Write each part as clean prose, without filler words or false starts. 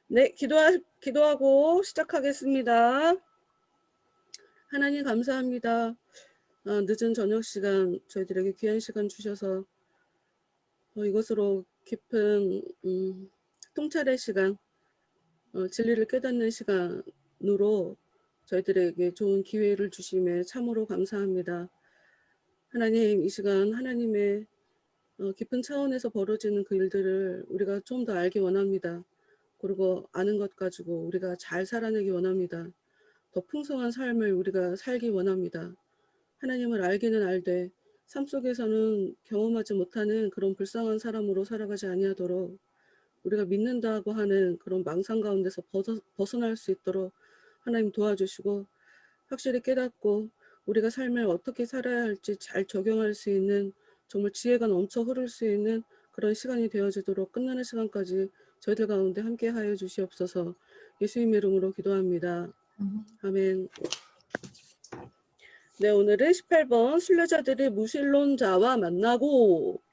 네, 기도하고 시작하겠습니다. 하나님 감사합니다. 늦은 저녁 시간 저희들에게 귀한 시간 주셔서 이것으로 깊은 통찰의 시간, 진리를 깨닫는 시간으로 저희들에게 좋은 기회를 주심에 참으로 감사합니다. 하나님, 이 시간 하나님의 깊은 차원에서 벌어지는 그 일들을 우리가 좀 더 알기 원합니다. 그리고 아는 것 가지고 우리가 잘 살아내기 원합니다. 더 풍성한 삶을 우리가 살기 원합니다. 하나님을 알기는 알되 삶 속에서는 경험하지 못하는 그런 불쌍한 사람으로 살아가지 아니하도록 우리가 믿는다고 하는 그런 망상 가운데서 벗어날 수 있도록 하나님 도와주시고 확실히 깨닫고 우리가 삶을 어떻게 살아야 할지 잘 적용할 수 있는 정말 지혜가 넘쳐 흐를 수 있는 그런 시간이 되어지도록 끝나는 시간까지 저희들 가운데 함께 하여 주시옵소서. 예수님 이름으로 기도합니다. 아멘. 네, 오늘은 18번 순례자들이 무신론자와 만나고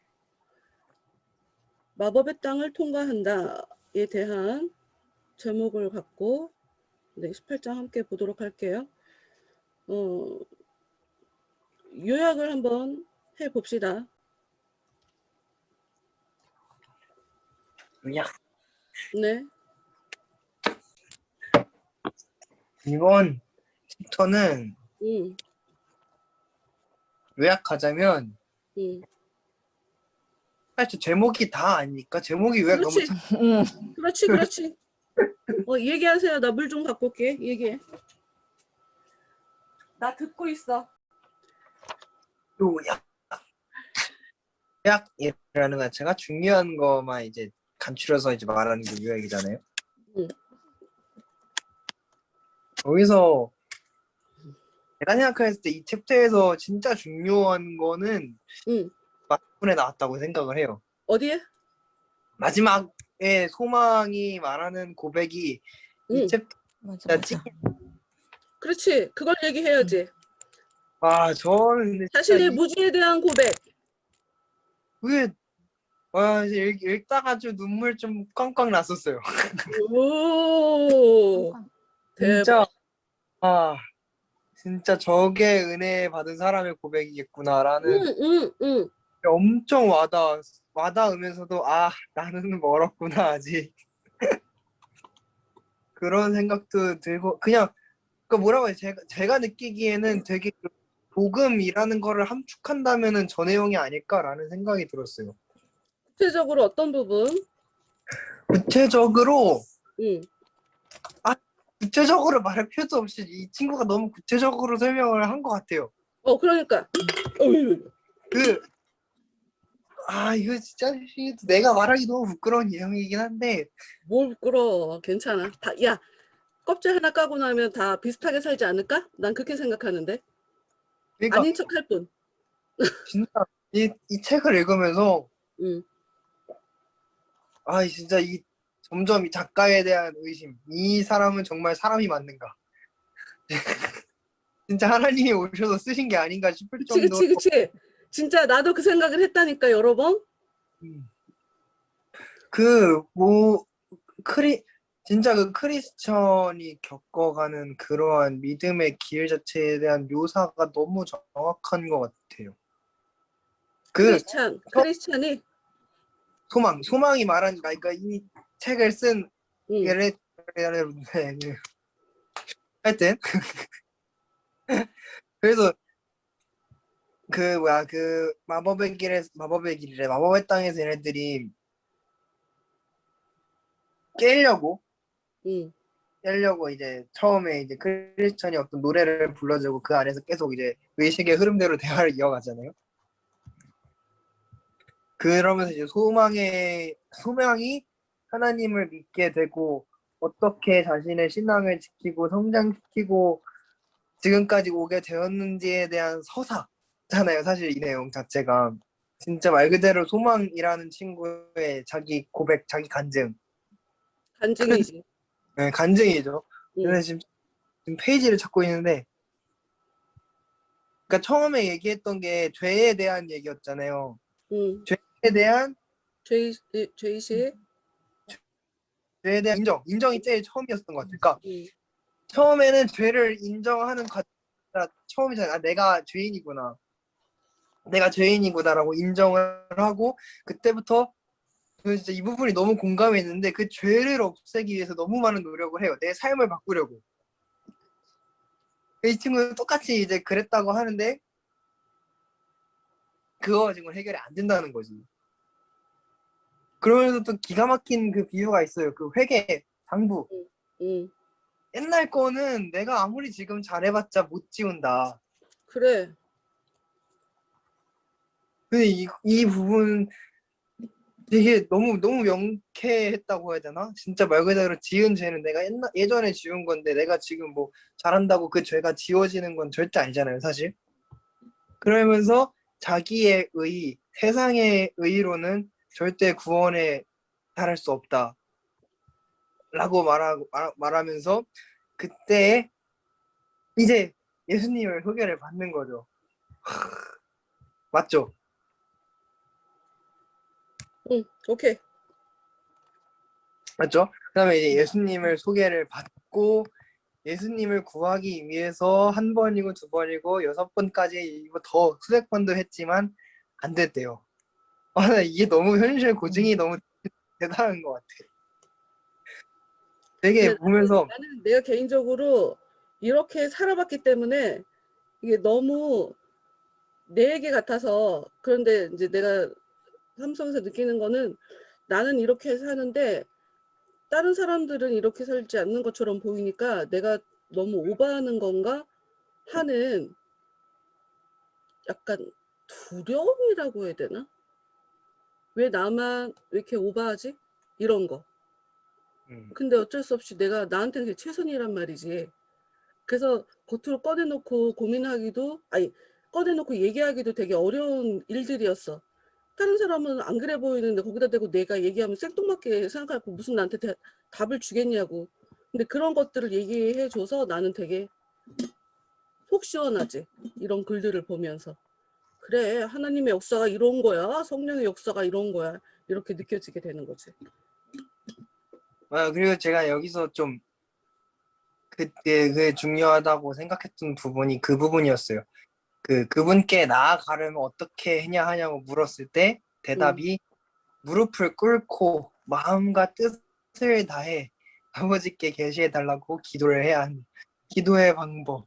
마법의 땅을 통과한다에 대한 제목을 갖고 18장 함께 보도록 할게요. 요약을 한번 해봅시다. 요약. 네. 이번 챕터는 요약하자면 사실 제목이 다 아니니까 제목이 요약 너무 그렇지. 얘기하세요. 나 물 좀 갖고 올게. 얘기해. 나 듣고 있어. 요약이라는 것 자체가 중요한 것만 이제 간추려서 이제 말하는 게 요약이잖아요. 여기서 제가 생각했을 때 이 챕터에서 진짜 중요한 거는 마지막에 나왔다고 생각을 해요. 어디에? 마지막에 소망이 말하는 고백이 이 챕터 맞아. 그렇지. 그걸 얘기해야지. 저는 자신의 무지에 대한 고백. 그게 읽다가 좀 눈물 좀 꽝꽝 났었어요. 오. 진짜 진짜 저게 은혜 받은 사람의 고백이겠구나라는 엄청 와닿으면서도 나는 멀었구나 아직 그런 생각도 들고 그냥 뭐라고 해요? 제가 느끼기에는 되게 복음이라는 거를 함축한다면은 저 내용이 아닐까라는 생각이 들었어요. 구체적으로 어떤 부분? 구체적으로 구체적으로 말할 필요도 없이 이 친구가 너무 구체적으로 설명을 한 것 같아요. 그러니까 이거 진짜 내가 말하기 너무 부끄러운 내용이긴 한데 뭘 부끄러워. 괜찮아. 야, 껍질 하나 까고 나면 다 비슷하게 살지 않을까? 난 그렇게 생각하는데. 그러니까 아닌 척할 뿐. 진짜 이 책을 읽으면서 진짜 점점 이 작가에 대한 의심, 이 사람은 정말 사람이 맞는가 진짜 하나님이 오셔서 쓰신 게 아닌가 싶을 정도로 그치. 진짜 나도 그 생각을 했다니까 여러 번. 진짜 그 크리스천이 겪어가는 그러한 믿음의 길 자체에 대한 묘사가 너무 정확한 것 같아요. 크리스찬이 소망이 말한 그러니까 이 책을 쓴 하여튼 그래서 마법의 땅에서 얘네들이 깨려고 이제 처음에 이제 크리스천이 어떤 노래를 불러주고 그 안에서 계속 이제 의식의 흐름대로 대화를 이어가잖아요. 그러면서 이제 소망이 하나님을 믿게 되고 어떻게 자신의 신앙을 지키고 성장시키고 지금까지 오게 되었는지에 대한 서사잖아요. 사실 이 내용 자체가 진짜 말 그대로 소망이라는 친구의 자기 고백, 자기 간증이지. 네, 간증이죠. 그래서 지금 페이지를 찾고 있는데 그러니까 처음에 얘기했던 게 죄에 대한 얘기였잖아요. 죄에 대한 죄의식 죄에 대한 인정이 제일 처음이었던 것 같아요. 그러니까 음, 처음에는 죄를 인정하는 과정이 처음이잖아요. 아, 내가 죄인이구나라고 인정을 하고 그때부터 저는 진짜 이 부분이 너무 공감했는데 그 죄를 없애기 위해서 너무 많은 노력을 해요. 내 삶을 바꾸려고. 이 친구는 똑같이 이제 그랬다고 하는데 그거 지금 해결이 안 된다는 거지. 그러면서 또 기가 막힌 그 비유가 있어요. 그 회계 당부. 음. 옛날 거는 내가 아무리 지금 잘해봤자 못 지운다. 그래. 근데 이 부분 되게 너무 명쾌했다고 해야 되나? 진짜 말 그대로 지은 죄는 내가 예전에 지은 건데 내가 지금 뭐 잘한다고 그 죄가 지워지는 건 절대 아니잖아요, 사실. 그러면서 자기의 세상의 의로는 절대 구원에 달할 수 없다. 라고 말하면서 그때 이제 예수님을 소개를 받는 거죠. 맞죠? 오케이. 맞죠? 그다음에 이제 예수님을 소개를 받고 예수님을 구하기 위해서 한 번이고 두 번이고 6번까지 이거 더 수백 번도 했지만 안 됐대요. 나 이게 너무 현실 고증이 너무 대단한 것 같아. 되게 근데 보면서 나는 내가 개인적으로 이렇게 살아봤기 때문에 이게 너무 내 얘기 같아서 그런데 이제 내가 삼성에서 느끼는 거는 나는 이렇게 사는데 다른 사람들은 이렇게 살지 않는 것처럼 보이니까 내가 너무 오버하는 건가 하는 약간 두려움이라고 해야 되나? 왜 나만 왜 이렇게 오버하지? 이런 거. 근데 어쩔 수 없이 내가 나한테는 그게 최선이란 말이지. 그래서 겉으로 꺼내놓고 고민하기도, 아니, 꺼내놓고 얘기하기도 되게 어려운 일들이었어. 다른 사람은 안 그래 보이는데 거기다 대고 내가 얘기하면 생뚱맞게 생각하고 무슨 나한테 답을 주겠냐고. 근데 그런 것들을 얘기해줘서 나는 되게 속 시원하지. 이런 글들을 보면서. 그래, 하나님의 역사가 이런 거야. 성령의 역사가 이런 거야. 이렇게 느껴지게 되는 거지. 그리고 제가 여기서 좀 그게 중요하다고 생각했던 부분이 그 부분이었어요. 그분께 나아가려면 어떻게 해야 하냐고 물었을 때 음. 대답이 무릎을 꿇고 마음과 뜻을 다해 아버지께 계시해 달라고 기도를 해야 한다. 기도의 방법.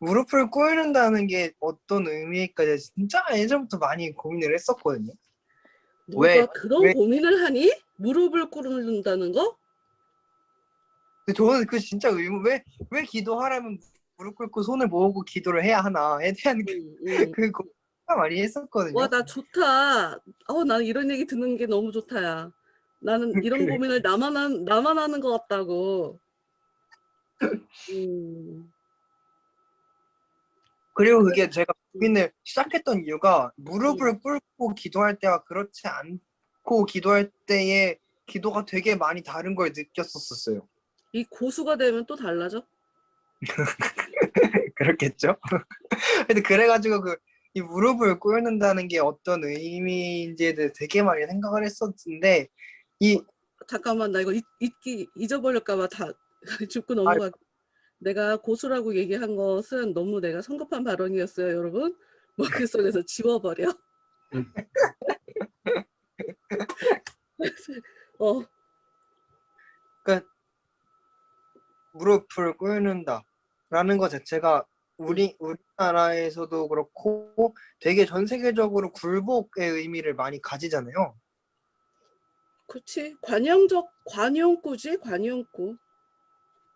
무릎을 꿇는다는 게 어떤 의미일까 진짜 예전부터 많이 고민을 했었거든요. 왜, 너가 그런 왜, 고민을 하니? 무릎을 꿇는다는 거? 저는 그 진짜 의문, 왜 기도하려면 무릎 꿇고 손을 모으고 기도를 해야 하나에 대한 음, 음. 그 고민 많이 와, 했었거든요. 나 좋다. 난 이런 얘기 듣는 게 너무 좋다, 야. 나는 이런 그래. 고민을 나만 하는 것 같다고. 음, 그리고 그게 제가 음, 고민을 시작했던 이유가 음. 무릎을 꿇고 기도할 때와 그렇지 않고 기도할 때의 기도가 되게 많이 다른 걸 느꼈었어요. 이 고수가 되면 또 달라져? 그렇겠죠? 근데 그래가지고 이 무릎을 꿇는다는 게 어떤 의미인지에 대해 되게 많이 생각을 했었는데 이 잠깐만, 나 이거 잊어버릴까봐 다 짚고 아, 넘어가. 내가 고수라고 얘기한 것은 너무 내가 성급한 발언이었어요, 여러분. 머릿속에서 지워버려. 어, 그러니까 무릎을 꿇는다라는 것 자체가 음, 우리나라에서도 그렇고 되게 전 세계적으로 굴복의 의미를 많이 가지잖아요. 그치. 관용구지, 관용구.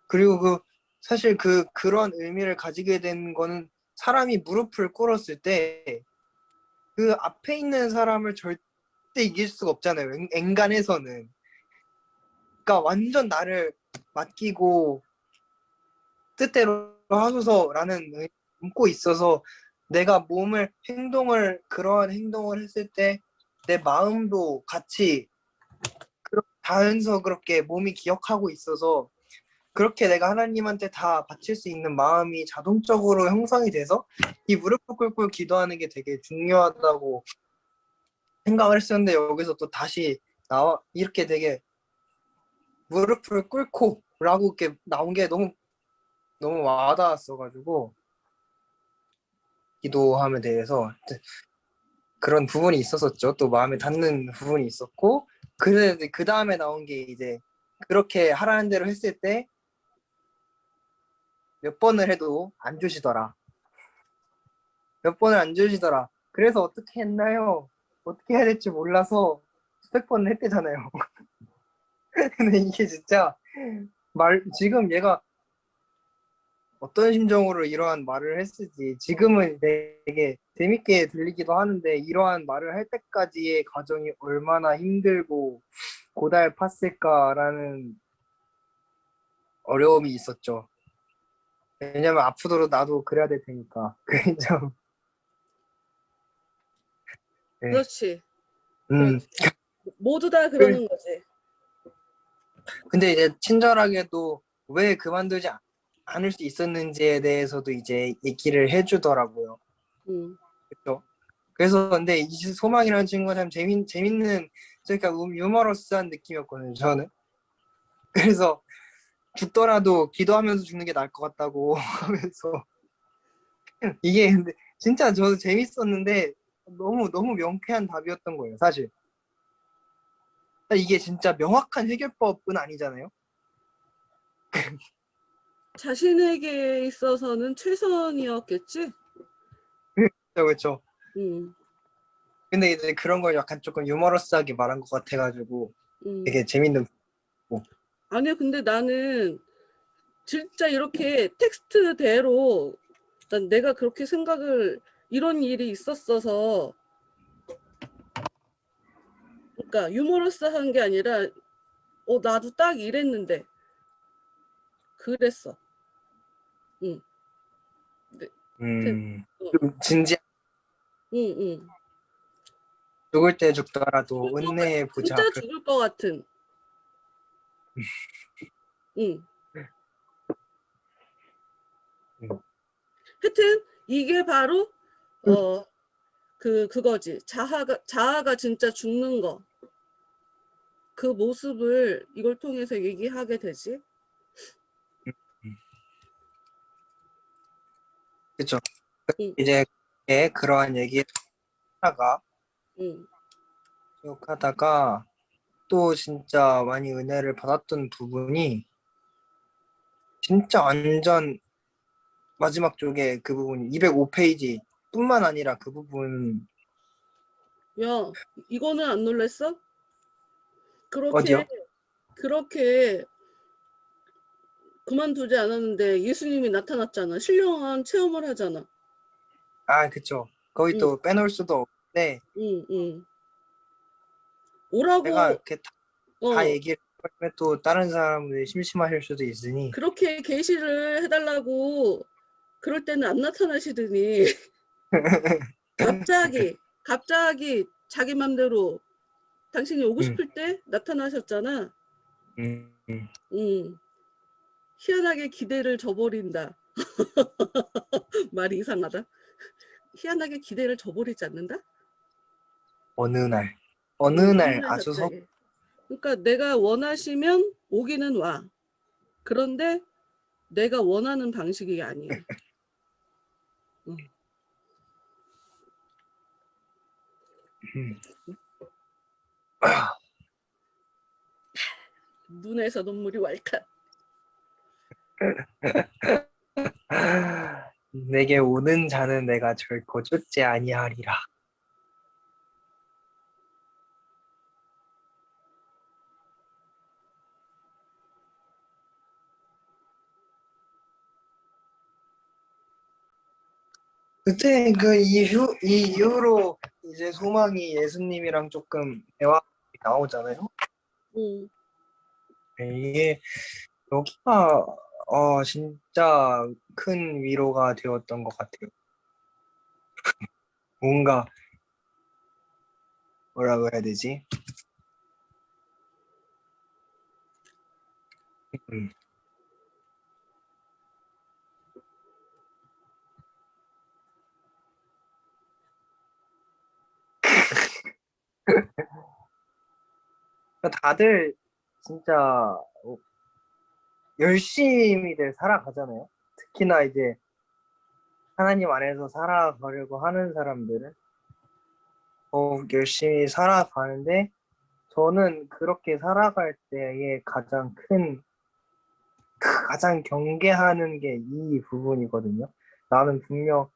그리고 사실 그런 의미를 가지게 된 거는 사람이 무릎을 꿇었을 때 그 앞에 있는 사람을 절대 이길 수가 없잖아요. 엔간해서는. 그러니까 완전 나를 맡기고 뜻대로 하소서라는 의미를 담고 있어서 내가 그러한 행동을 했을 때 내 마음도 같이 자연스럽게 몸이 기억하고 있어서 그렇게 내가 하나님한테 다 바칠 수 있는 마음이 자동적으로 형성이 돼서 이 무릎을 꿇고 기도하는 게 되게 중요하다고 생각을 했었는데 여기서 또 다시 나와 이렇게 되게 무릎을 꿇고라고 이렇게 나온 게 너무 와닿았어가지고 기도함에 대해서 그런 부분이 있었었죠. 또 마음에 닿는 부분이 있었고 그래 그 다음에 나온 게 이제 그렇게 하라는 대로 했을 때 몇 번을 해도 안 주시더라. 몇 번을 안 주시더라. 그래서 어떻게 했나요? 어떻게 해야 될지 몰라서 수백 번을 했대잖아요. 근데 이게 진짜 지금 얘가 어떤 심정으로 이러한 말을 했을지 지금은 되게 재밌게 들리기도 하는데 이러한 말을 할 때까지의 과정이 얼마나 힘들고 고달팠을까라는 어려움이 있었죠. 왜냐면 앞으로도 나도 그래야 될 테니까. 그게 좀, 네. 그렇지. 음, 그렇지. 모두 다 그- 그러는 거지. 근데 이제 친절하게도 왜 그만두지 않을 수 있었는지에 대해서도 이제 얘기를 해주더라고요. 음. 그렇죠. 그래서 근데 이 소망이라는 친구가 참 재밌는 그러니까 유머러스한 느낌이었거든요. 저는 그래서 죽더라도 기도하면서 죽는 게 나을 것 같다고 하면서 이게 근데 진짜 저도 재밌었는데 너무 명쾌한 답이었던 거예요. 사실 이게 진짜 명확한 해결법은 아니잖아요. 자신에게 있어서는 최선이었겠지? 그렇죠, 그렇죠. 음. 근데 이제 그런 걸 약간 조금 유머러스하게 말한 것 같아가지고 음. 되게 재밌는. 거. 아니야, 근데 나는 진짜 이렇게 텍스트대로 난 내가 그렇게 생각을 이런 일이 있었어서 그러니까 유머러스한 게 아니라 나도 딱 이랬는데 그랬어. 응. 네. 어. 좀 진지 응, 응. 죽을 때 죽더라도 죽을 것 은혜해 보자. 진짜 죽을 것 같은. 응. 음. 하여튼 이게 바로 그거지. 자아가 진짜 죽는 거. 그 모습을 이걸 통해서 얘기하게 되지. 그렇죠. 응, 이제 그러한 얘기 하다가 응. 쭉 하다가 또 진짜 많이 은혜를 받았던 부분이 진짜 완전 마지막 쪽에 그 부분 205페이지 뿐만 아니라 그 부분 야, 이거는 안 놀랬어? 그렇게 어디요? 그렇게 그만두지 않았는데 예수님이 나타났잖아. 신령한 체험을 하잖아. 아 그쵸. 거기 응, 또 빼놓을 수도 없는데 응, 응. 제가 오라고, 이렇게 다 어, 얘기를 하면 또 다른 사람들이 심심하실 수도 있으니 그렇게 계시를 해달라고 그럴 때는 안 나타나시더니 갑자기 자기 맘대로 당신이 오고 음, 싶을 때 나타나셨잖아. 음, 음. 음, 희한하게 기대를 저버린다. 말이 이상하다. 희한하게 기대를 저버리지 않는다? 어느 날 어느 날 어느 아주 갑자기. 그러니까 내가 원하시면 오기는 와. 그런데 내가 원하는 방식이 아니야. 응. 음. 눈에서 눈물이 왈칵. 내게 오는 자는 내가 결코 쫓지 아니하리라. 그때 이 이후로 이제 소망이 예수님이랑 조금 대화 나오잖아요. 응. 이게 여기가 진짜 큰 위로가 되었던 것 같아요. 뭔가 뭐라고 해야 되지? 음. 다들 진짜 열심히들 살아가잖아요. 특히나 이제 하나님 안에서 살아가려고 하는 사람들은 더욱 열심히 살아가는데 저는 그렇게 살아갈 때의 가장 경계하는 게 이 부분이거든요. 나는 분명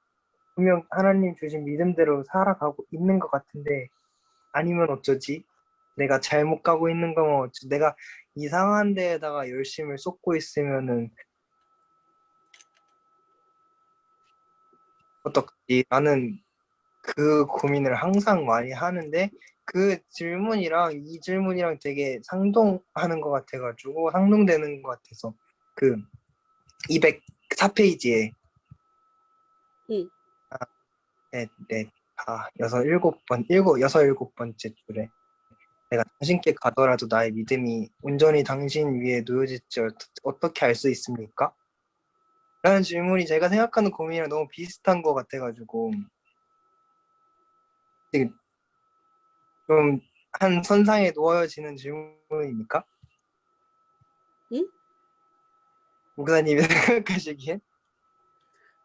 하나님 주신 믿음대로 살아가고 있는 것 같은데 아니면 어쩌지? 내가 잘못 가고 있는 거면 어쩌지? 내가 이상한 데에다가 열심을 쏟고 있으면은 어떡하지? 나는 그 고민을 항상 많이 하는데 그 질문이랑 이 질문이랑 되게 상동하는 것 같아가지고 상동되는 것 같아서 그 204페이지에 응. 여섯 일곱 번째 줄에 내가 당신께 가더라도 나의 믿음이 온전히 당신 위에 놓여질지 어떻게 알 수 있습니까? 라는 질문이 제가 생각하는 고민이랑 너무 비슷한 것 같아가지고 되게 좀 한 선상에 놓여지는 질문입니까? 응? 목사님이 생각하시기엔?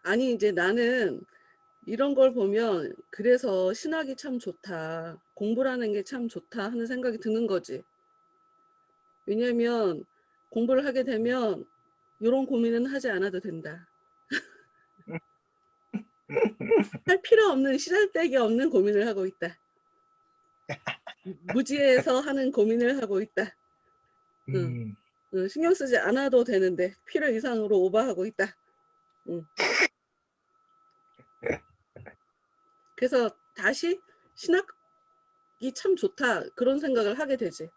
아니, 이제 나는 이런 걸 보면 그래서 신학이 참 좋다. 공부라는 게 참 좋다 하는 생각이 드는 거지. 왜냐면 공부를 하게 되면 이런 고민은 하지 않아도 된다. 할 필요 없는 시잘데기 없는 고민을 하고 있다. 무지에서 하는 고민을 하고 있다. 응. 음, 응, 신경 쓰지 않아도 되는데 필요 이상으로 오버하고 있다. 응. 그래서 다시 신학이 참 좋다 그런 생각을 하게 되지.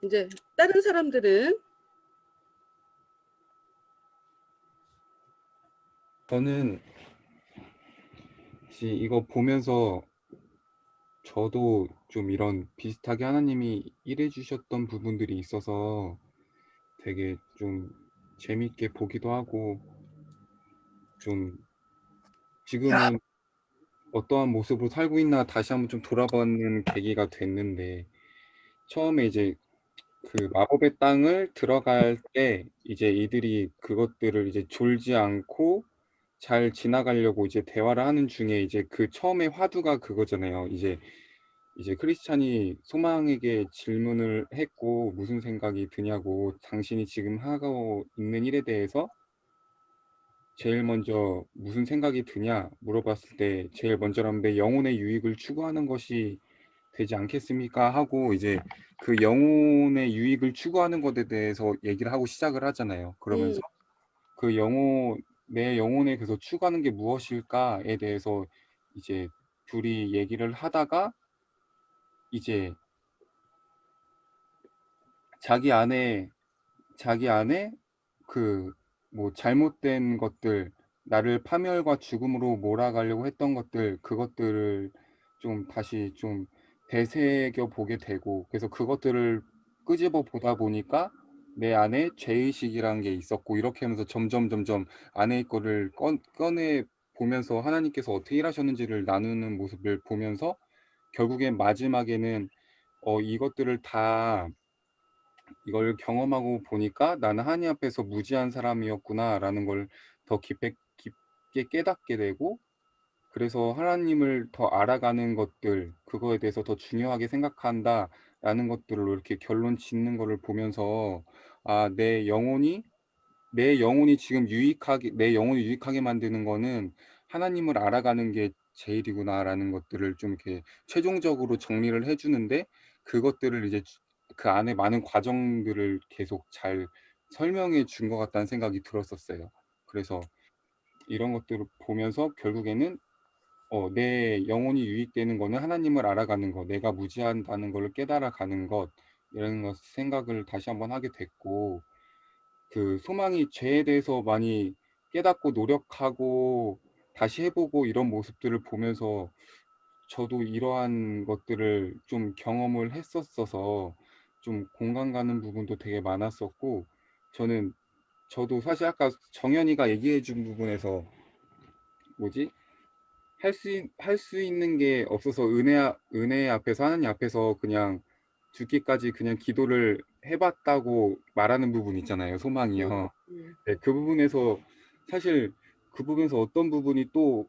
이제 다른 사람들은 저는 이거 보면서 저도 좀 이런 비슷하게 하나님이 일해 주셨던 부분들이 있어서 되게 좀 재밌게 보기도 하고 좀 지금은 어떠한 모습으로 살고 있나 다시 한번 좀 돌아보는 계기가 됐는데 처음에 이제 그 마법의 땅을 들어갈 때 이제 이들이 그것들을 이제 졸지 않고 잘 지나가려고 이제 대화를 하는 중에 이제 그 처음에 화두가 그거잖아요. 이제 크리스찬이 소망에게 질문을 했고 무슨 생각이 드냐고 당신이 지금 하고 있는 일에 대해서 제일 먼저 무슨 생각이 드냐 물어봤을 때 제일 먼저라면 내 영혼의 유익을 추구하는 것이 되지 않겠습니까? 하고 이제 그 영혼의 유익을 추구하는 것에 대해서 얘기를 하고 시작을 하잖아요. 그러면서 그 내 영혼에 그래서 추구하는 게 무엇일까에 대해서 이제 둘이 얘기를 하다가 이제 자기 안에 그 뭐 잘못된 것들, 나를 파멸과 죽음으로 몰아가려고 했던 것들, 그것들을 좀 다시 좀 되새겨 보게 되고, 그래서 그것들을 끄집어 보다 보니까 내 안에 죄의식이라는 게 있었고, 이렇게 하면서 점점 안에 거를 꺼내 보면서 하나님께서 어떻게 일하셨는지를 나누는 모습을 보면서 결국엔 마지막에는 이것들을 다 이걸 경험하고 보니까 '나는 하나님 앞에서 무지한 사람이었구나.'라는 걸 더 깊게 깨닫게 되고 그래서 '하나님을 더 알아가는 것들 그거에 대해서 더 중요하게 생각한다.'라는 것들로 이렇게 결론 짓는 거를 보면서 '아 내 영혼이 지금 유익하게 내 영혼을 유익하게 만드는 거는 하나님을 알아가는 게 제일이구나.'라는 것들을 좀 이렇게 최종적으로 정리를 해 주는데 그것들을 이제 그 안에 많은 과정들을 계속 잘 설명해 준 것 같다는 생각이 들었었어요. 그래서 이런 것들을 보면서 결국에는 내 영혼이 유익되는 거는 하나님을 알아가는 것, 내가 무지하다는 거를 깨달아가는 것 이런 것 생각을 다시 한번 하게 됐고 그 소망이 죄에 대해서 많이 깨닫고 노력하고 다시 해 보고 이런 모습들을 보면서 저도 이러한 것들을 좀 경험을 했었어서 좀 공감 가는 부분도 되게 많았었고 저도 사실 아까 정연이가 얘기해 준 부분에서 뭐지? 할 수 있는 게 없어서 은혜 앞에서 하나님 앞에서 그냥 죽기까지 그냥 기도를 해봤다고 말하는 부분 있잖아요. 소망이요. 음. 네, 그 부분에서 사실 그 부분에서 어떤 부분이 또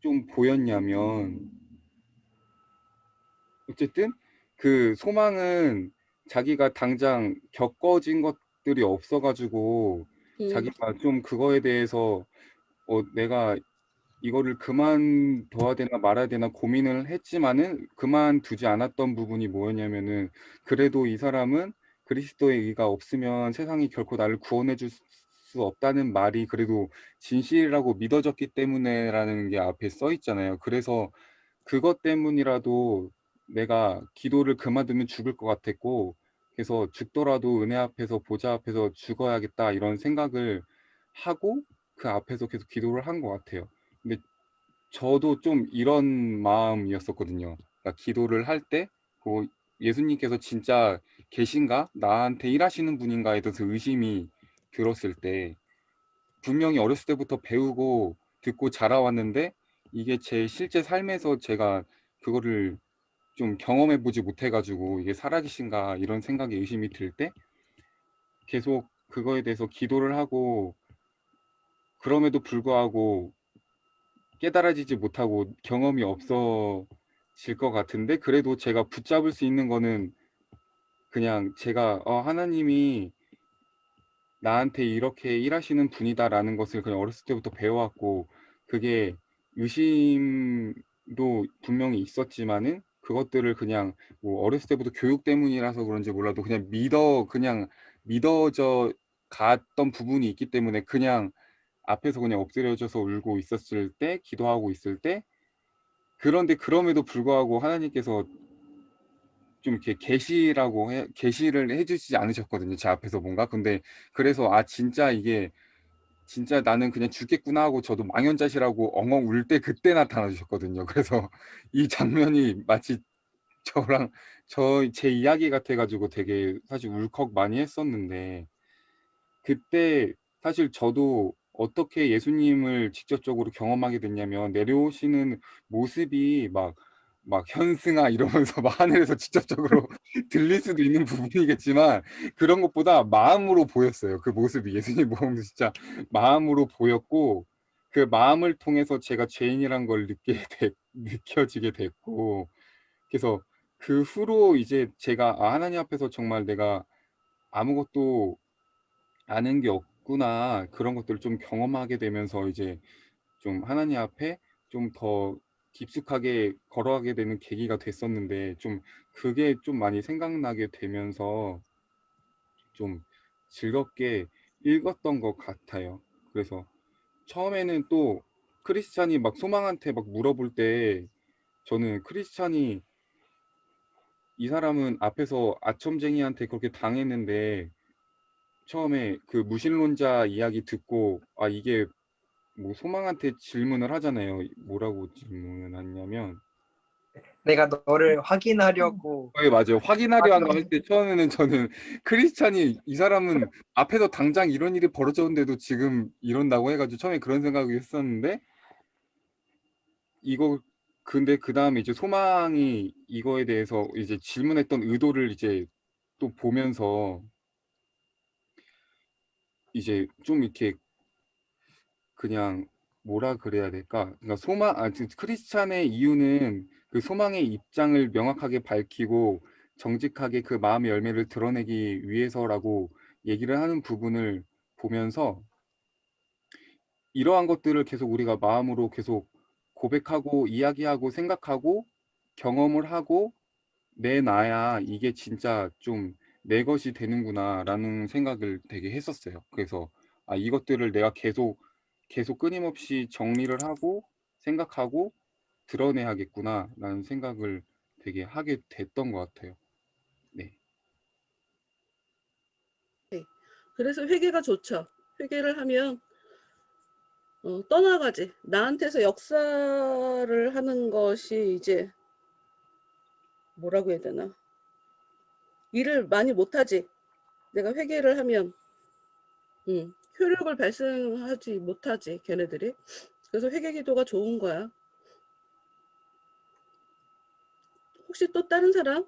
좀 보였냐면 어쨌든 그 소망은 자기가 당장 겪어진 것들이 없어가지고 음. 자기가 좀 그거에 대해서 내가 이거를 그만둬야 되나 말아야 되나 고민을 했지만은 그만두지 않았던 부분이 뭐였냐면은 그래도 이 사람은 그리스도의 의가 없으면 세상이 결코 나를 구원해 줄 수 없다는 말이 그래도 진실이라고 믿어졌기 때문에라는 게 앞에 써 있잖아요. 그래서 그것 때문이라도 내가 기도를 그만두면 죽을 것 같았고 그래서 죽더라도 은혜 앞에서 보좌 앞에서 죽어야겠다 이런 생각을 하고 그 앞에서 계속 기도를 한 것 같아요. 근데 저도 좀 이런 마음이었었거든요. 그러니까 기도를 할 때 예수님께서 진짜 계신가? 나한테 일하시는 분인가에 대해서 의심이 들었을 때 분명히 어렸을 때부터 배우고 듣고 자라왔는데 이게 제 실제 삶에서 제가 그거를 좀 경험해 보지 못해 가지고 이게 살아계신가 이런 생각에 의심이 들 때 계속 그거에 대해서 기도를 하고 그럼에도 불구하고 깨달아지지 못하고 경험이 없어질 것 같은데 그래도 제가 붙잡을 수 있는 거는 그냥 제가 하나님이 나한테 이렇게 일하시는 분이다라는 것을 그냥 어렸을 때부터 배워왔고 그게 의심도 분명히 있었지만은 그것들을 그냥 뭐 어렸을 때부터 교육 때문이라서 그런지 몰라도 그냥 믿어져 갔던 부분이 있기 때문에 그냥 앞에서 그냥 엎드려져서 울고 있었을 때 기도하고 있을 때 그런데 그럼에도 불구하고 하나님께서 좀 이렇게 계시를 해주시지 않으셨거든요. 제 앞에서 뭔가. 근데 그래서 진짜 이게 진짜 나는 그냥 죽겠구나 하고 저도 망연자실하고 엉엉 울 때 그때 나타나 주셨거든요. 그래서 이 장면이 마치 저랑 제 이야기 같아 가지고 되게 사실 울컥 많이 했었는데 그때 사실 저도 어떻게 예수님을 직접적으로 경험하게 됐냐면 내려오시는 모습이 막 현승아 이러면서 막 하늘에서 직접적으로 들릴 수도 있는 부분이겠지만 그런 것보다 마음으로 보였어요. 그 모습이 예수님 모습이 진짜 마음으로 보였고 그 마음을 통해서 제가 죄인이란 걸 느껴지게 됐고 그래서 그 후로 이제 제가 하나님 앞에서 정말 내가 아무것도 아는 게 없구나. 그런 것들을 좀 경험하게 되면서 이제 좀 하나님 앞에 좀 더 깊숙하게 걸어가게 되는 계기가 됐었는데 좀 그게 좀 많이 생각나게 되면서 좀 즐겁게 읽었던 것 같아요. 그래서 처음에는 또 크리스찬이 막 소망한테 막 물어볼 때 저는 크리스찬이 이 사람은 앞에서 아첨쟁이한테 그렇게 당했는데 처음에 그 무신론자 이야기 듣고 이게 뭐 소망한테 질문을 하잖아요. 뭐라고 질문을 했냐면 내가 너를 확인하려고 맞아요. 확인하려 한다 할 하던 때 처음에는 저는 크리스찬이 이 사람은 앞에서 당장 이런 일이 벌어졌는데도 지금 이런다고 해가지고 처음에 그런 생각을 했었는데 이거 근데 그 다음에 이제 소망이 이거에 대해서 이제 질문했던 의도를 이제 또 보면서 이제 좀 이렇게 그냥 뭐라 그래야 될까? 그러니까 크리스찬의 이유는 그 소망의 입장을 명확하게 밝히고 정직하게 그 마음의 열매를 드러내기 위해서라고 얘기를 하는 부분을 보면서 이러한 것들을 계속 우리가 마음으로 계속 고백하고 이야기하고 생각하고 경험을 하고 내놔야 이게 진짜 좀 내 것이 되는구나라는 생각을 되게 했었어요. 그래서 이것들을 내가 계속 끊임없이 정리를 하고 생각하고 드러내야겠구나라는 생각을 되게 하게 됐던 것 같아요. 네. 네. 그래서 회개가 좋죠. 회개를 하면 떠나가지. 나한테서 역사를 하는 것이 이제 뭐라고 해야 되나? 일을 많이 못하지. 내가 회개를 하면 효력을 발생하지 못하지, 걔네들이. 그래서 회개 기도가 좋은 거야. 혹시 또 다른 사람?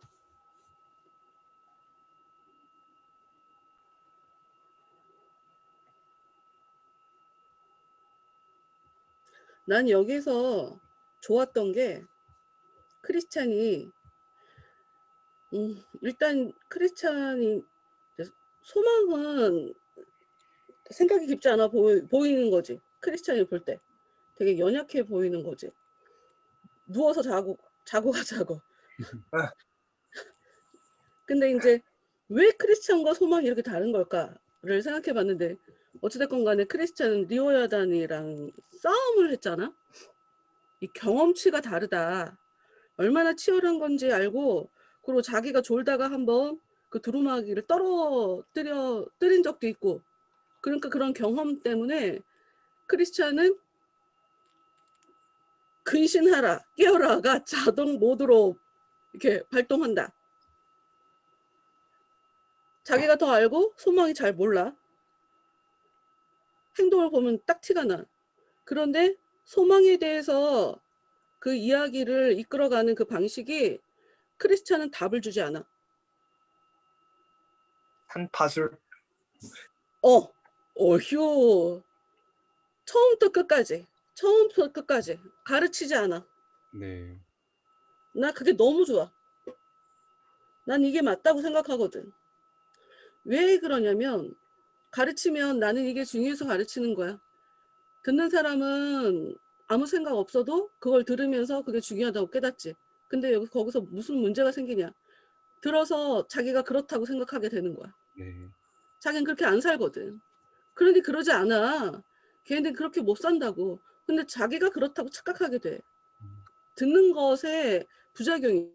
난 여기서 좋았던 게 크리스찬이 일단 크리스찬이 소망은 생각이 깊지 않아 보이는 거지. 크리스찬이 볼 때 되게 연약해 보이는 거지. 누워서 자고 가자고. 근데 이제 왜 크리스찬과 소망이 이렇게 다른 걸까를 생각해 봤는데 어찌됐건 간에 크리스찬은 리오야단이랑 싸움을 했잖아. 이 경험치가 다르다. 얼마나 치열한 건지 알고, 그리고 자기가 졸다가 한번 그 두루마기를 떨어뜨린 적도 있고, 그러니까 그런 경험 때문에 크리스찬은 근신하라, 깨어라가 자동 모드로 이렇게 발동한다. 자기가 더 알고 소망이 잘 몰라. 행동을 보면 딱 티가 나. 그런데 소망에 대해서 그 이야기를 이끌어가는 그 방식이 크리스찬은 답을 주지 않아. 산파술. 어휴. 처음부터 끝까지 가르치지 않아. 네. 나 그게 너무 좋아. 난 이게 맞다고 생각하거든. 왜 그러냐면 가르치면 나는 이게 중요해서 가르치는 거야. 듣는 사람은 아무 생각 없어도 그걸 들으면서 그게 중요하다고 깨닫지. 근데 거기서 무슨 문제가 생기냐. 들어서 자기가 그렇다고 생각하게 되는 거야. 네. 자기는 그렇게 안 살거든. 그런데 그러지 않아. 걔는 그렇게 못 산다고. 근데 자기가 그렇다고 착각하게 돼. 듣는 것의 부작용이지.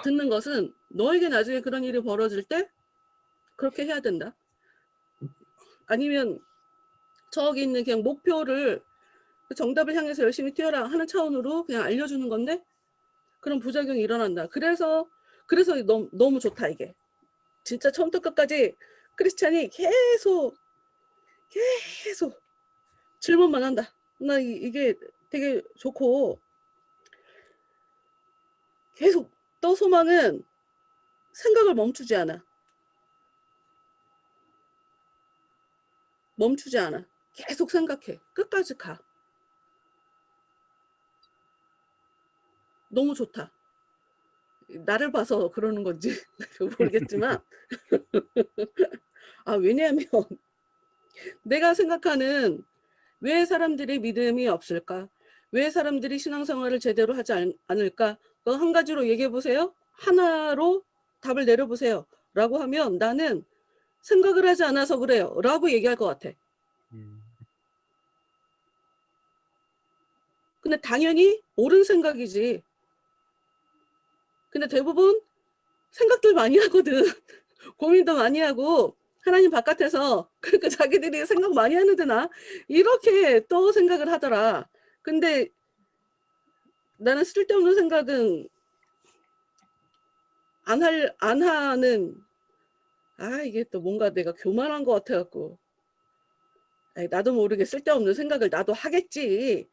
듣는 것은 너에게 나중에 그런 일이 벌어질 때 그렇게 해야 된다. 아니면 저기 있는 그냥 목표를 정답을 향해서 열심히 뛰어라 하는 차원으로 그냥 알려주는 건데 그런 부작용이 일어난다. 그래서 너무 좋다 이게. 진짜 처음부터 끝까지 크리스찬이 계속 질문만 한다. 나 이게 되게 좋고 계속 또 소망은 생각을 멈추지 않아. 계속 생각해. 끝까지 가. 너무 좋다. 나를 봐서 그러는 건지 모르겠지만 왜냐하면 내가 생각하는 왜 사람들이 믿음이 없을까? 왜 사람들이 신앙생활을 제대로 하지 않을까? 한 가지로 얘기해 보세요. 하나로 답을 내려보세요. 라고 하면 나는 생각을 하지 않아서 그래요. 라고 얘기할 것 같아. 근데 당연히 옳은 생각이지. 근데 대부분 생각들 많이 하거든. 고민도 많이 하고 하나님 바깥에서 그러니까 자기들이 생각 많이 하는데 나 이렇게 또 생각을 하더라. 근데 나는 쓸데없는 생각은 안 하는 이게 또 뭔가 내가 교만한 것 같아갖고 나도 모르게 쓸데없는 생각을 나도 하겠지.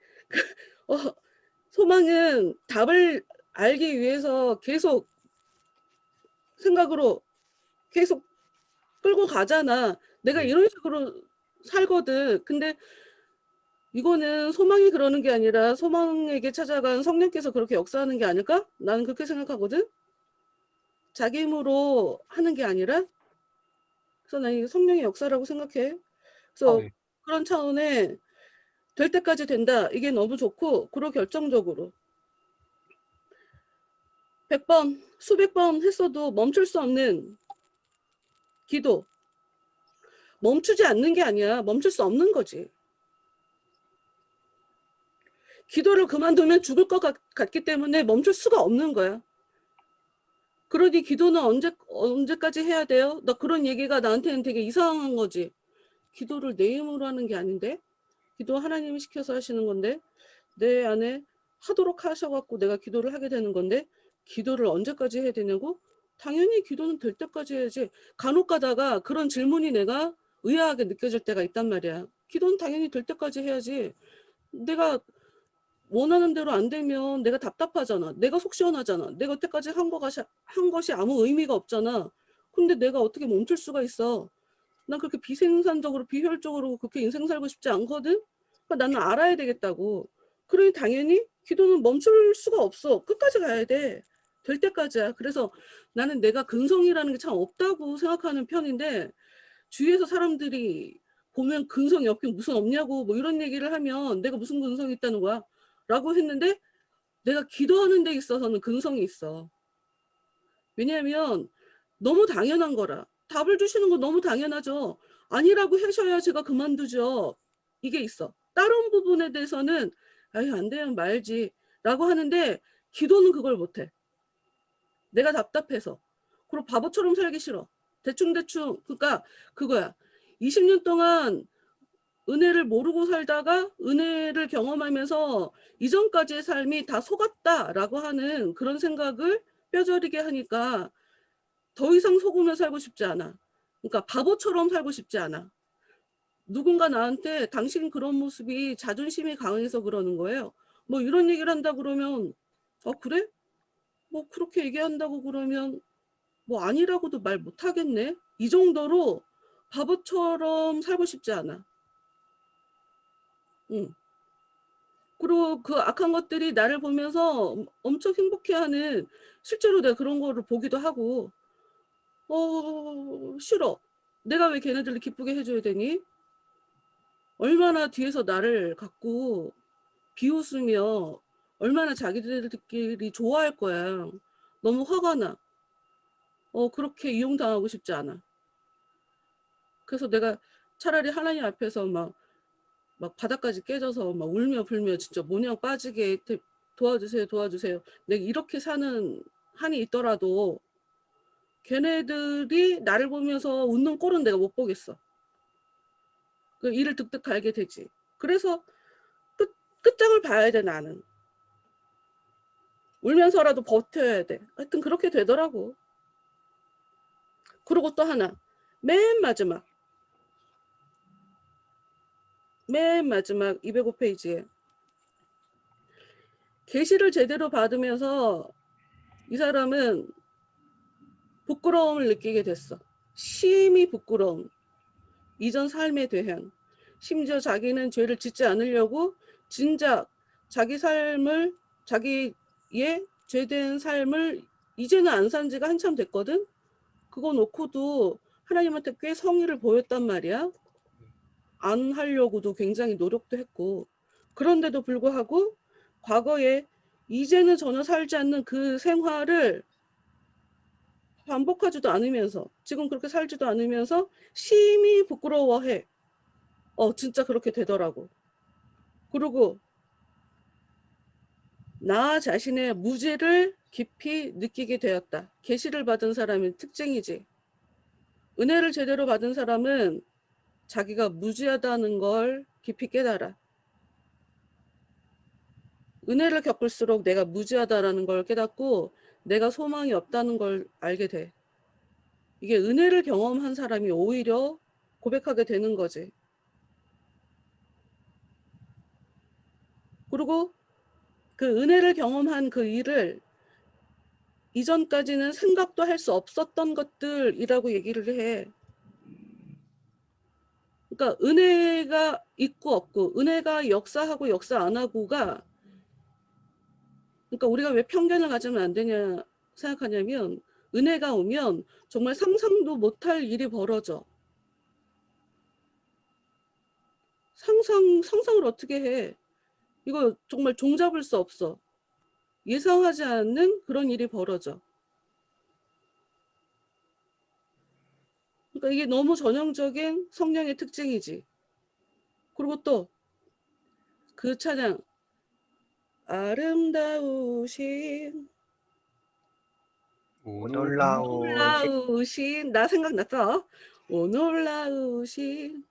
소망은 답을 알기 위해서 계속 생각으로 계속 끌고 가잖아. 내가 네. 이런 식으로 살거든. 근데 이거는 소망이 그러는 게 아니라 소망에게 찾아간 성령께서 그렇게 역사하는 게 아닐까? 나는 그렇게 생각하거든. 자기 힘으로 하는 게 아니라 그래서 난 이게 성령의 역사라고 생각해. 그래서 네. 그런 차원에 될 때까지 된다. 이게 너무 좋고 그리고 결정적으로 100번, 수백 번 했어도 멈출 수 없는 기도. 멈추지 않는 게 아니야. 멈출 수 없는 거지. 기도를 그만두면 죽을 것 같기 때문에 멈출 수가 없는 거야. 그러니 기도는 언제까지 해야 돼요? 나 그런 얘기가 나한테는 되게 이상한 거지. 기도를 내 힘으로 하는 게 아닌데? 기도 하나님이 시켜서 하시는 건데 내 안에 하도록 하셔갖고 내가 기도를 하게 되는 건데 기도를 언제까지 해야 되냐고? 당연히 기도는 될 때까지 해야지. 간혹 가다가 그런 질문이 내가 의아하게 느껴질 때가 있단 말이야. 기도는 당연히 될 때까지 해야지. 내가 원하는 대로 안 되면 내가 답답하잖아. 내가 속 시원하잖아. 내가 여태까지 한 것이 아무 의미가 없잖아. 근데 내가 어떻게 멈출 수가 있어? 난 그렇게 비생산적으로 비효율적으로 그렇게 인생 살고 싶지 않거든. 그러니까 나는 알아야 되겠다고. 그러니 당연히 기도는 멈출 수가 없어. 끝까지 가야 돼. 될 때까지야. 그래서 나는 내가 근성이라는 게 참 없다고 생각하는 편인데, 주위에서 사람들이 보면 근성이 없긴 무슨 없냐고 뭐 이런 얘기를 하면 내가 무슨 근성이 있다는 거야? 라고 했는데, 내가 기도하는 데 있어서는 근성이 있어. 왜냐하면 너무 당연한 거라. 답을 주시는 거 너무 당연하죠. 아니라고 하셔야 제가 그만두죠. 이게 있어. 다른 부분에 대해서는 아유 안 되면 말지 라고 하는데, 기도는 그걸 못해. 내가 답답해서. 그리고 바보처럼 살기 싫어. 대충대충. 그러니까 그거야. 20년 동안 은혜를 모르고 살다가 은혜를 경험하면서 이전까지의 삶이 다 속았다라고 하는 그런 생각을 뼈저리게 하니까 더 이상 속으며 살고 싶지 않아. 그러니까 바보처럼 살고 싶지 않아. 누군가 나한테 당신 그런 모습이 자존심이 강해서 그러는 거예요. 뭐 이런 얘기를 한다 그러면 그래? 뭐 그렇게 얘기한다고 그러면 뭐 아니라고도 말 못하겠네. 이 정도로 바보처럼 살고 싶지 않아. 응. 그리고 그 악한 것들이 나를 보면서 엄청 행복해하는, 실제로 내가 그런 거를 보기도 하고 싫어. 내가 왜 걔네들을 기쁘게 해줘야 되니? 얼마나 뒤에서 나를 갖고 비웃으며 얼마나 자기들끼리 좋아할 거야. 너무 화가 나. 그렇게 이용당하고 싶지 않아. 그래서 내가 차라리 하나님 앞에서 막 바닥까지 깨져서 막 울며 불며 진짜 모냥 빠지게 도와주세요, 도와주세요. 내가 이렇게 사는 한이 있더라도 걔네들이 나를 보면서 웃는 꼴은 내가 못 보겠어. 그 이를 득득 갈게 되지. 그래서 끝장을 봐야 돼, 나는. 울면서라도 버텨야 돼. 하여튼 그렇게 되더라고. 그리고 또 하나. 맨 마지막 205페이지에 계시를 제대로 받으면서 이 사람은 부끄러움을 느끼게 됐어. 심히 부끄러움. 이전 삶에 대한. 심지어 자기는 죄를 짓지 않으려고 진작 자기의 죄된 삶을 이제는 안 산 지가 한참 됐거든. 그거 놓고도 하나님한테 꽤 성의를 보였단 말이야. 안 하려고도 굉장히 노력도 했고. 그런데도 불구하고 과거에 이제는 전혀 살지 않는 그 생활을 반복하지도 않으면서, 지금 그렇게 살지도 않으면서 심히 부끄러워해. 진짜 그렇게 되더라고. 그리고 나 자신의 무지를 깊이 느끼게 되었다. 계시를 받은 사람의 특징이지. 은혜를 제대로 받은 사람은 자기가 무지하다는 걸 깊이 깨달아. 은혜를 겪을수록 내가 무지하다라는 걸 깨닫고 내가 소망이 없다는 걸 알게 돼. 이게 은혜를 경험한 사람이 오히려 고백하게 되는 거지. 그리고 그 은혜를 경험한 그 일을 이전까지는 생각도 할 수 없었던 것들이라고 얘기를 해. 그러니까 은혜가 있고 없고, 은혜가 역사하고 역사 안 하고가, 그러니까 우리가 왜 편견을 가지면 안 되냐 생각하냐면, 은혜가 오면 정말 상상도 못할 일이 벌어져. 상상을 어떻게 해? 이거 정말 종잡을 수 없어. 예상하지 않는 그런 일이 벌어져. 그러니까 이게 너무 전형적인 성령의 특징이지. 그리고 또 그 찬양, 아름다우신 놀라우신 나 생각났어. 오 놀라우신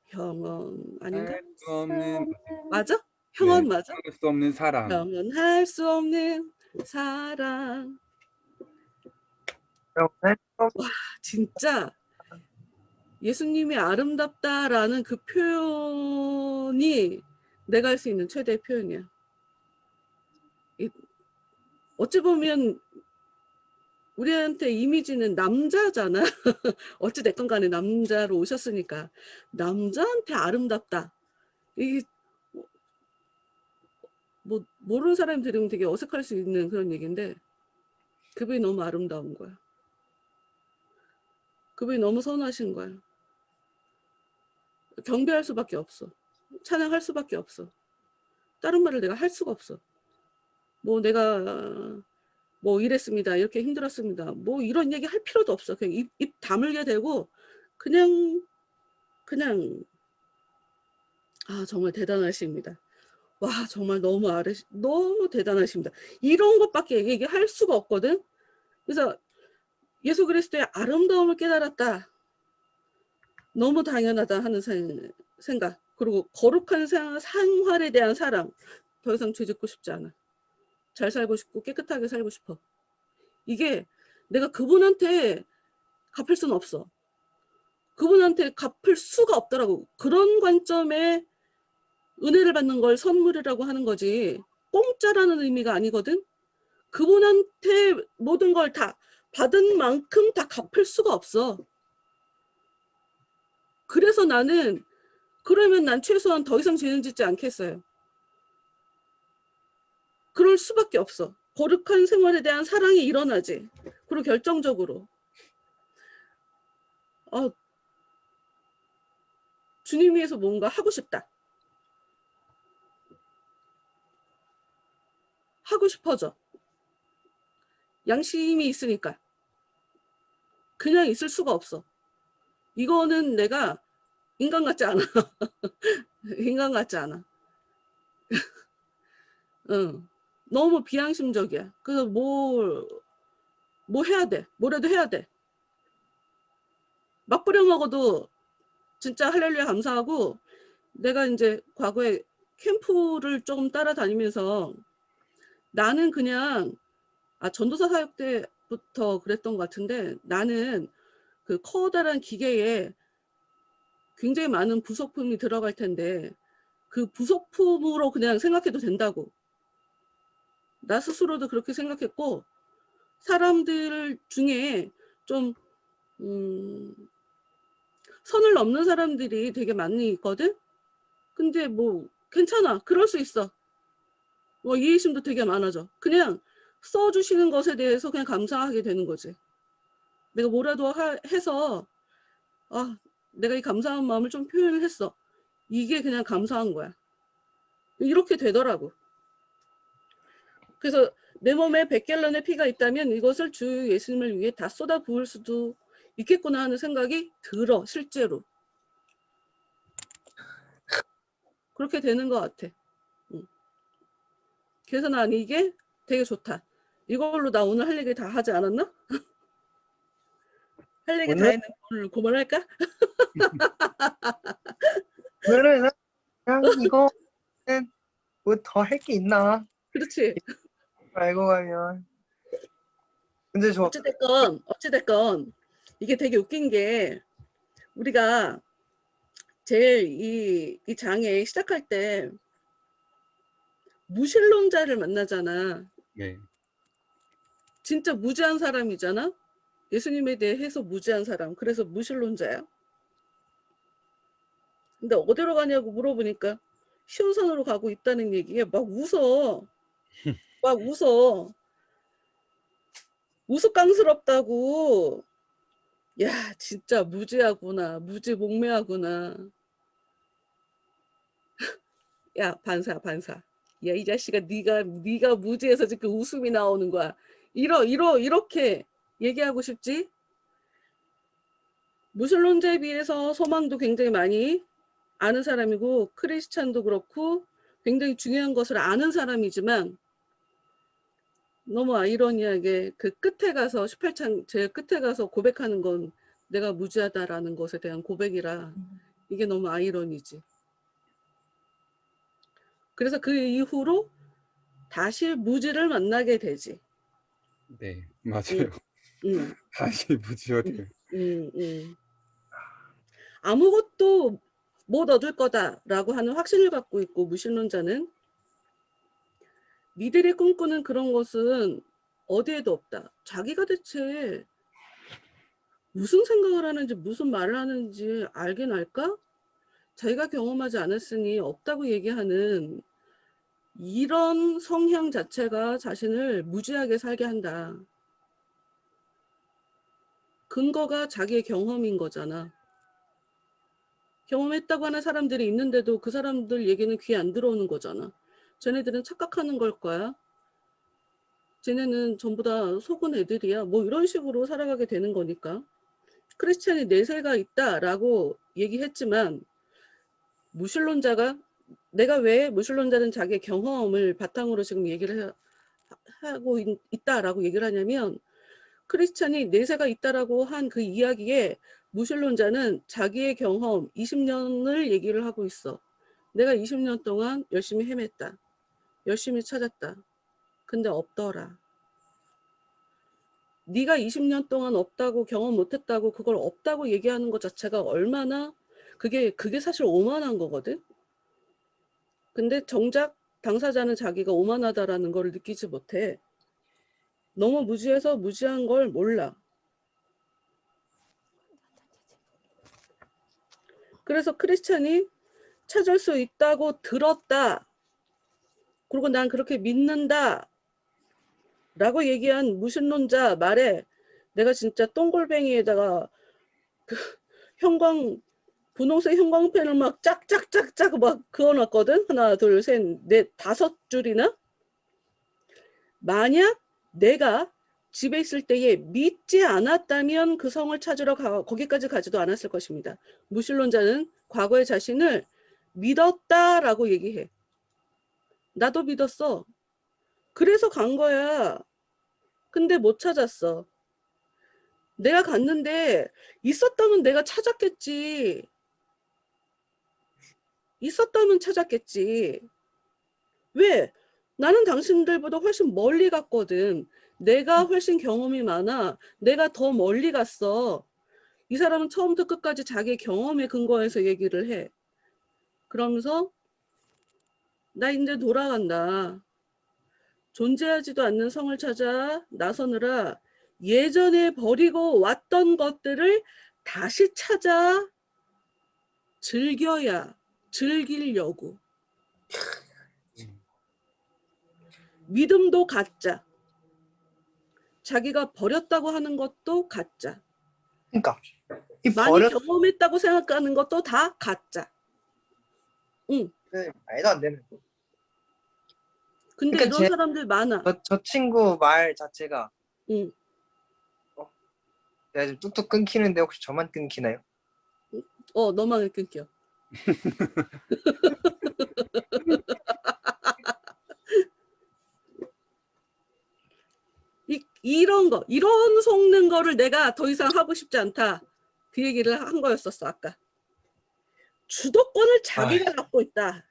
형언 아닌가? 할 수 없는 맞아? 네, 형언 맞아? 할 수 없는 사랑. 형언할 수 없는 사랑. 진짜 예수님이 아름답다라는 그 표현이 내가 할 수 있는 최대의 표현이야. 어찌 보면 우리한테 이미지는 남자잖아. 어찌 됐건 간에 남자로 오셨으니까 남자한테 아름답다. 이게 뭐 모르는 사람이 들으면 되게 어색할 수 있는 그런 얘기인데 그분이 너무 아름다운 거야. 그분이 너무 선하신 거야. 경배할 수밖에 없어. 찬양할 수밖에 없어. 다른 말을 내가 할 수가 없어. 뭐 내가 뭐 이랬습니다. 이렇게 힘들었습니다. 뭐 이런 얘기 할 필요도 없어. 그냥 입 다물게 되고 그냥 아 정말 대단하십니다. 와 정말 너무 대단하십니다. 이런 것밖에 얘기할 수가 없거든. 그래서 예수 그리스도의 아름다움을 깨달았다. 너무 당연하다 하는 생각. 그리고 거룩한 생활에 대한 사랑. 더 이상 죄 짓고 싶지 않아. 잘 살고 싶고 깨끗하게 살고 싶어. 이게 내가 그분한테 갚을 수는 없어. 그분한테 갚을 수가 없더라고. 그런 관점에 은혜를 받는 걸 선물이라고 하는 거지. 공짜라는 의미가 아니거든. 그분한테 모든 걸 다 받은 만큼 다 갚을 수가 없어. 그래서 나는 그러면 난 최소한 더 이상 죄는 짓지 않겠어요. 그럴 수밖에 없어. 거룩한 생활에 대한 사랑이 일어나지. 그리고 결정적으로 주님 위해서 뭔가 하고 싶다. 하고 싶어져. 양심이 있으니까. 그냥 있을 수가 없어. 이거는 내가 인간 같지 않아. 인간 같지 않아. 응. 너무 비양심적이야. 그래서 뭐 해야 돼. 뭐라도 해야 돼. 막 뿌려 먹어도 진짜 할렐루야 감사하고 내가 이제 과거에 캠프를 조금 따라다니면서 나는 그냥 전도사 사역 때부터 그랬던 것 같은데 나는 그 커다란 기계에 굉장히 많은 부속품이 들어갈 텐데 그 부속품으로 그냥 생각해도 된다고. 나 스스로도 그렇게 생각했고 사람들 중에 좀 선을 넘는 사람들이 되게 많이 있거든. 근데 뭐 괜찮아. 그럴 수 있어. 뭐 이해심도 되게 많아져. 그냥 써주시는 것에 대해서 그냥 감사하게 되는 거지. 내가 뭐라도 해서 내가 이 감사한 마음을 좀 표현을 했어. 이게 그냥 감사한 거야. 이렇게 되더라고. 그래서 내 몸에 100갤런의 피가 있다면 이것을 주 예수님을 위해 다 쏟아 부을 수도 있겠구나 하는 생각이 들어. 실제로. 그렇게 되는 것 같아. 그래서 난 이게 되게 좋다. 이걸로 나 오늘 할 얘기 다 하지 않았나? 할 얘기 다 오늘 했는데 오늘 그만할까? 오늘은 그냥 이거는 뭐 더 할 게 있나 그렇지. 알고 가면. 근데 저 어찌됐건 이게 되게 웃긴 게 우리가 제일 이 장애 시작할 때 무신론자를 만나잖아. 네. 진짜 무지한 사람이잖아. 예수님에 대해서 무지한 사람. 그래서 무신론자야. 근데 어디로 가냐고 물어보니까 시온산으로 가고 있다는 얘기에 막 웃어. 막 웃어. 우스꽝스럽다고. 야 진짜 무지하구나. 무지몽매하구나. 야 반사. 야 이 자식아 네가 무지해서 지금 웃음이 나오는 거야. 이렇게 얘기하고 싶지. 무신론자에 비해서 소망도 굉장히 많이 아는 사람이고 크리스찬도 그렇고 굉장히 중요한 것을 아는 사람이지만 너무 아이러니하게 그 끝에 가서 18장 제일 끝에 가서 고백하는 건 내가 무지하다라는 것에 대한 고백이라 이게 너무 아이러니지. 그래서 그 이후로 다시 무지를 만나게 되지. 네, 맞아요. 응, 응, 다시 무지가 돼요. 응, 응. 아무것도 못 얻을 거다라고 하는 확신을 갖고 있고, 무신론자는 미들이 꿈꾸는 그런 것은 어디에도 없다. 자기가 대체 무슨 생각을 하는지 무슨 말을 하는지 알긴 알까? 자기가 경험하지 않았으니 없다고 얘기하는 이런 성향 자체가 자신을 무지하게 살게 한다. 근거가 자기의 경험인 거잖아. 경험했다고 하는 사람들이 있는데도 그 사람들 얘기는 귀에 안 들어오는 거잖아. 쟤네들은 착각하는 걸 거야. 쟤네는 전부 다 속은 애들이야. 뭐 이런 식으로 살아가게 되는 거니까. 크리스찬이 내세가 있다라고 얘기했지만, 무신론자가, 내가 왜 무신론자는 자기의 경험을 바탕으로 지금 얘기를 하고 있다라고 얘기를 하냐면, 크리스찬이 내세가 있다라고 한 그 이야기에 무신론자는 자기의 경험 20년을 얘기를 하고 있어. 내가 20년 동안 열심히 헤맸다. 열심히 찾았다. 근데 없더라. 네가 20년 동안 없다고, 경험 못했다고, 그걸 없다고 얘기하는 것 자체가 얼마나, 그게 사실 오만한 거거든. 근데 정작 당사자는 자기가 오만하다라는 걸 느끼지 못해. 너무 무지해서 무지한 걸 몰라. 그래서 크리스찬이 찾을 수 있다고 들었다. 그리고 난 그렇게 믿는다. 라고 얘기한 무신론자 말에 내가 진짜 똥골뱅이에다가 그 분홍색 형광펜을 막 짝짝짝짝 막 그어놨거든. 하나, 둘, 셋, 넷, 5줄이나? 만약 내가 집에 있을 때에 믿지 않았다면 그 성을 찾으러 거기까지 가지도 않았을 것입니다. 무신론자는 과거의 자신을 믿었다라고 얘기해. 나도 믿었어. 그래서 간 거야. 근데 못 찾았어. 내가 갔는데 있었다면 내가 찾았겠지. 있었다면 찾았겠지. 왜? 나는 당신들보다 훨씬 멀리 갔거든. 내가 훨씬 경험이 많아. 내가 더 멀리 갔어. 이 사람은 처음부터 끝까지 자기의 경험에 근거해서 얘기를 해. 그러면서 나 이제 돌아간다. 존재하지도 않는 성을 찾아 나서느라 예전에 버리고 왔던 것들을 다시 찾아 즐기려고. 믿음도 가짜. 자기가 버렸다고 하는 것도 가짜. 그러니까 이 많이 경험했다고 생각하는 것도 다 가짜. 응. 말도 안 되는 거. 근데 그러니까 이런 사람들 많아. 저 친구 말 자체가 응. 내가 지금 뚝뚝 끊기는데 혹시 저만 끊기나요? 너만 끊겨. 이런 속는 거를 내가 더 이상 하고 싶지 않다. 그 얘기를 한 거였었어, 아까. 주도권을 자기가 갖고 있다.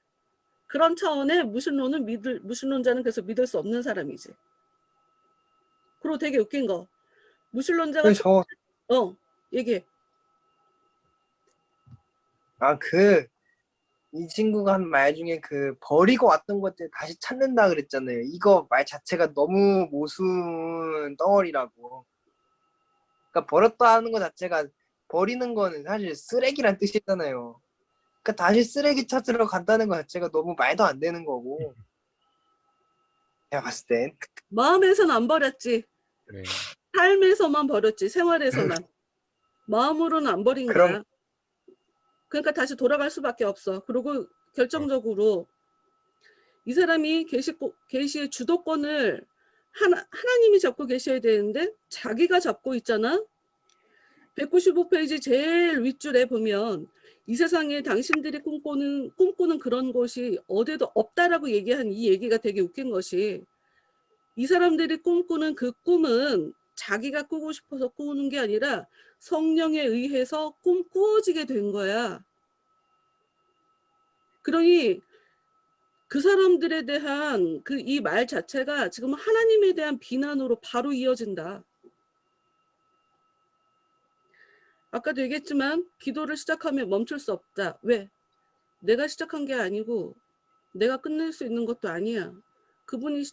그런 차원의 무신론자는 그래서 믿을 수 없는 사람이지. 그리고 되게 웃긴 거. 무신론자가 얘기해. 이 친구가 한 말 중에 버리고 왔던 것들 다시 찾는다 그랬잖아요. 이거 말 자체가 너무 모순 덩어리라고. 그러니까 버렸다 하는 것 자체가, 버리는 거는 사실 쓰레기란 뜻이잖아요. 그러니까 다시 쓰레기 찾으러 간다는 것 자체가 너무 말도 안 되는 거고. 내가 봤을 땐. 마음에서는 안 버렸지. 네. 삶에서만 버렸지. 생활에서만. 마음으로는 안 버린 거야. 그러니까 다시 돌아갈 수밖에 없어. 그리고 결정적으로 이 사람이 계시의 주도권을 하나님이 잡고 계셔야 되는데 자기가 잡고 있잖아. 195페이지 제일 윗줄에 보면 이 세상에 당신들이 꿈꾸는 그런 곳이 어디에도 없다라고 얘기한 이 얘기가 되게 웃긴 것이, 이 사람들이 꿈꾸는 그 꿈은 자기가 꾸고 싶어서 꾸는 게 아니라 성령에 의해서 꿈꾸어지게 된 거야. 그러니 그 사람들에 대한 이 말 자체가 지금 하나님에 대한 비난으로 바로 이어진다. 아까도 얘기했지만 기도를 시작하면 멈출 수 없다. 왜? 내가 시작한 게 아니고 내가 끝낼 수 있는 것도 아니야. 그분이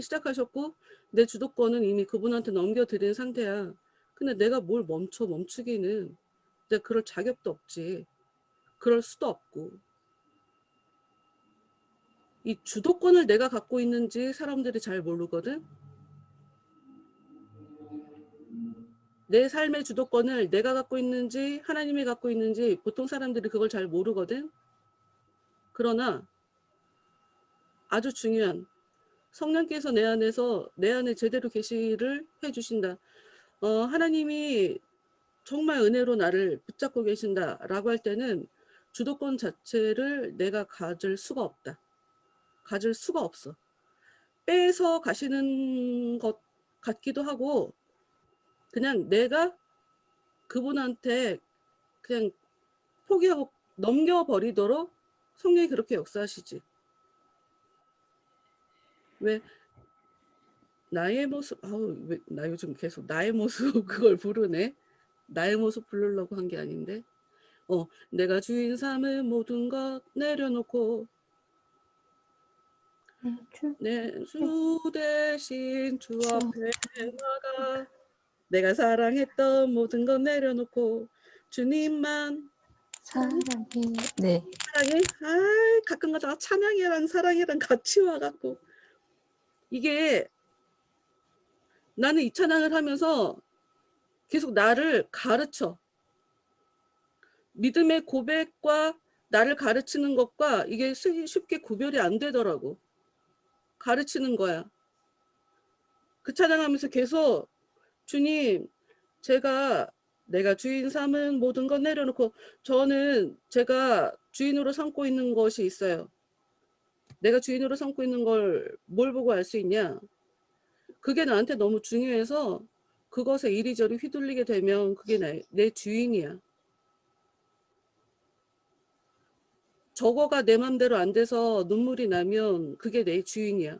시작하셨고 내 주도권은 이미 그분한테 넘겨드린 상태야. 근데 내가 뭘 멈추기는 내가 그럴 자격도 없지. 그럴 수도 없고. 이 주도권을 내가 갖고 있는지 사람들이 잘 모르거든. 내 삶의 주도권을 내가 갖고 있는지 하나님이 갖고 있는지 보통 사람들이 그걸 잘 모르거든. 그러나 아주 중요한 성령께서 내 안에 제대로 계시를 해주신다. 하나님이 정말 은혜로 나를 붙잡고 계신다라고 할 때는 주도권 자체를 내가 가질 수가 없다. 가질 수가 없어. 빼서 가시는 것 같기도 하고 그냥 내가 그분한테 그냥 포기하고 넘겨버리도록 성령이 그렇게 역사하시지. 왜 나의 모습, 왜 나 요즘 계속 나의 모습 그걸 부르네. 나의 모습 부르려고 한 게 아닌데. 내가 주인 삼은 모든 것 내려놓고 내 주 대신 주 앞에 나가 내가 사랑했던 모든 것 내려놓고 주님만 사랑해. 네. 사랑해? 가끔 가다가 찬양이랑 사랑이랑 같이 와갖고 이게 나는 이 찬양을 하면서 계속 나를 가르쳐. 믿음의 고백과 나를 가르치는 것과 이게 쉽게 구별이 안 되더라고. 가르치는 거야. 그 찬양하면서 계속 주님, 내가 주인 삼은 모든 것 내려놓고 저는 제가 주인으로 삼고 있는 것이 있어요. 내가 주인으로 삼고 있는 걸 뭘 보고 알 수 있냐? 그게 나한테 너무 중요해서 그것에 이리저리 휘둘리게 되면 그게 내 주인이야. 저거가 내 맘대로 안 돼서 눈물이 나면 그게 내 주인이야.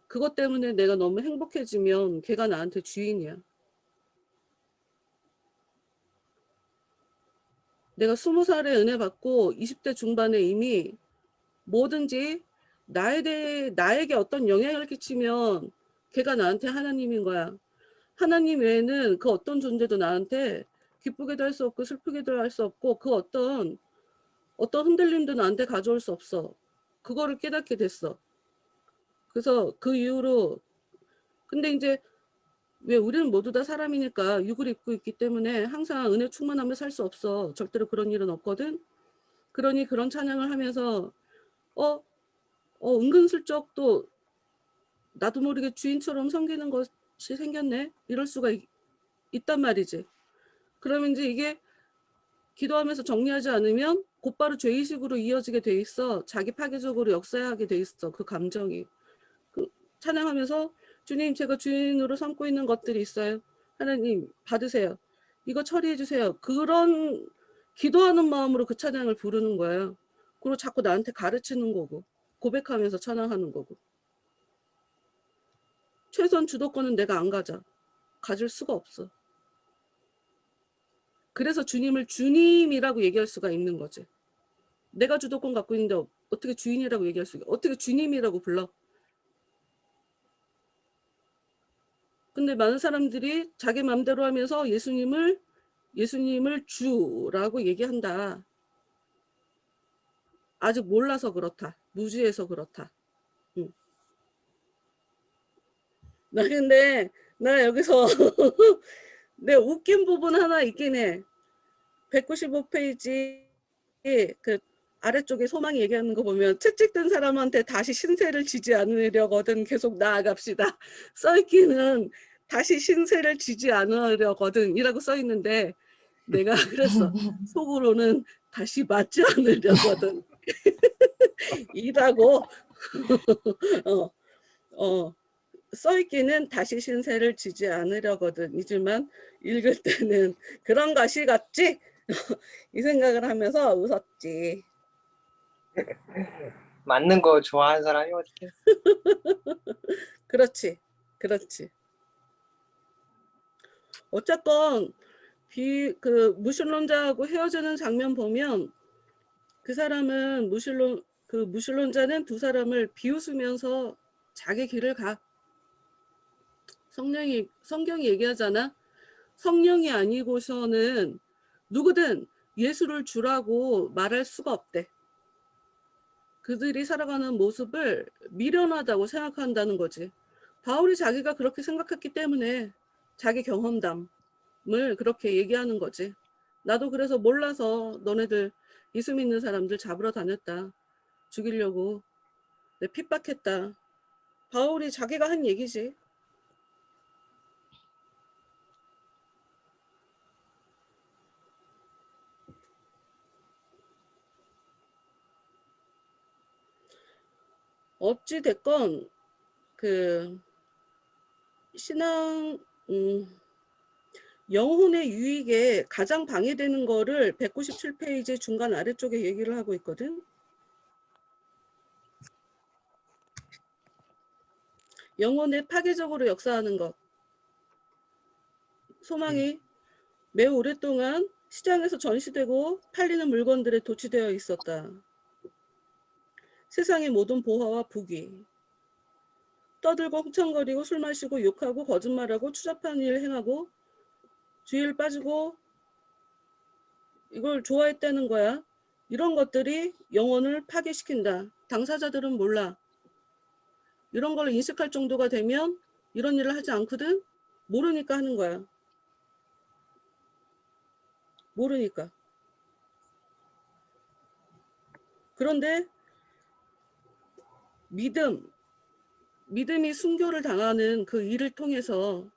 그것 때문에 내가 너무 행복해지면 걔가 나한테 주인이야. 내가 20살에 은혜 받고 20대 중반에 이미 뭐든지 나에게 어떤 영향을 끼치면 걔가 나한테 하나님인 거야. 하나님 외에는 그 어떤 존재도 나한테 기쁘게도 할 수 없고 슬프게도 할 수 없고 그 어떤 흔들림도 나한테 가져올 수 없어. 그거를 깨닫게 됐어. 그래서 그 이후로 근데 이제 왜 우리는 모두 다 사람이니까 육을 입고 있기 때문에 항상 은혜 충만하며 살 수 없어. 절대로 그런 일은 없거든. 그러니 그런 찬양을 하면서 은근슬쩍 또 나도 모르게 주인처럼 섬기는 것이 생겼네. 이럴 수가 있단 말이지. 그러면 이제 이게 기도하면서 정리하지 않으면 곧바로 죄의식으로 이어지게 돼 있어. 자기 파괴적으로 역사하게 돼 있어. 그 감정이. 찬양하면서 주님 제가 주인으로 삼고 있는 것들이 있어요. 하나님 받으세요. 이거 처리해 주세요. 그런 기도하는 마음으로 그 찬양을 부르는 거예요. 그리고 자꾸 나한테 가르치는 거고 고백하면서 찬양하는 거고. 최선 주도권은 내가 안 가질 수가 없어. 그래서 주님을 주님이라고 얘기할 수가 있는 거지. 내가 주도권 갖고 있는데 어떻게 주인이라고 얘기할 수가 어떻게 주님이라고 불러? 근데 많은 사람들이 자기 마음대로 하면서 예수님을 주라고 얘기한다. 아직 몰라서 그렇다. 무지해서 그렇다. 나 여기서 내 웃긴 부분 하나 있긴 해. 195페이지 그 아래쪽에 소망이 얘기하는 거 보면 채찍든 사람한테 다시 신세를 지지 않으려거든 계속 나아갑시다. 써있기는 다시 신세를 지지 않으려거든 이라고 써있는데 내가 그랬어. 속으로는 다시 맞지 않으려거든 이라고 써있기는 다시 신세를 지지 않으려거든 이지만 읽을 때는 그런 것이 같지? 이 생각을 하면서 웃었지. 맞는 거 좋아하는 사람이 어떻게? 그렇지. 어쨌건 무신론자하고 헤어지는 장면 보면 그 사람은 무신론자는 두 사람을 비웃으면서 자기 길을 가. 성경이 얘기하잖아. 성령이 아니고서는 누구든 예수를 주라고 말할 수가 없대. 그들이 살아가는 모습을 미련하다고 생각한다는 거지. 바울이 자기가 그렇게 생각했기 때문에 자기 경험담을 그렇게 얘기하는 거지. 나도 그래서 몰라서 너네들 예수 믿는 사람들 잡으러 다녔다. 죽이려고. 내 핍박했다. 바울이 자기가 한 얘기지. 어찌 됐건 신앙 영혼의 유익에 가장 방해되는 거를 197페이지 중간 아래쪽에 얘기를 하고 있거든. 영혼에 파괴적으로 역사하는 것. 소망이 매우 오랫동안 시장에서 전시되고 팔리는 물건들에 도취되어 있었다. 세상의 모든 보화와 부귀. 떠들고 흥청거리고 술 마시고 욕하고 거짓말하고 추잡한 일 행하고 주의를 빠지고 이걸 좋아했다는 거야. 이런 것들이 영혼을 파괴시킨다. 당사자들은 몰라. 이런 걸 인식할 정도가 되면 이런 일을 하지 않거든. 모르니까 하는 거야. 모르니까. 그런데 믿음이 순교를 당하는 그 일을 통해서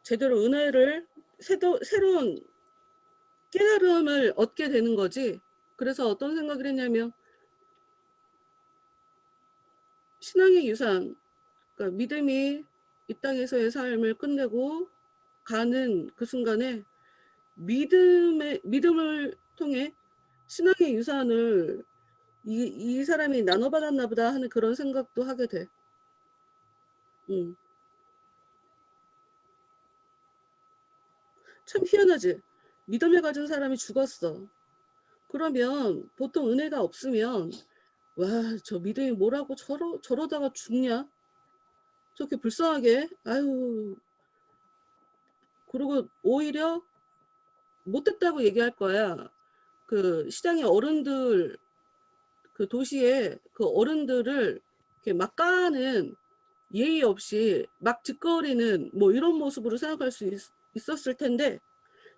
제대로 은혜를 새로운 깨달음을 얻게 되는 거지. 그래서 어떤 생각을 했냐면 신앙의 유산, 그러니까 믿음이 이 땅에서의 삶을 끝내고 가는 그 순간에 믿음을 통해 신앙의 유산을 이 사람이 나눠받았나 보다 하는 그런 생각도 하게 돼. 참 희한하지. 믿음을 가진 사람이 죽었어. 그러면 보통 은혜가 없으면 와, 저 믿음이 뭐라고 저러다가 죽냐? 저렇게 불쌍하게. 아유. 그리고 오히려 못됐다고 얘기할 거야. 그 시장의 어른들, 그 도시에 그 어른들을 이렇게 막 까는 예의 없이 막 짓거리는 뭐 이런 모습으로 생각할 수 있었을 텐데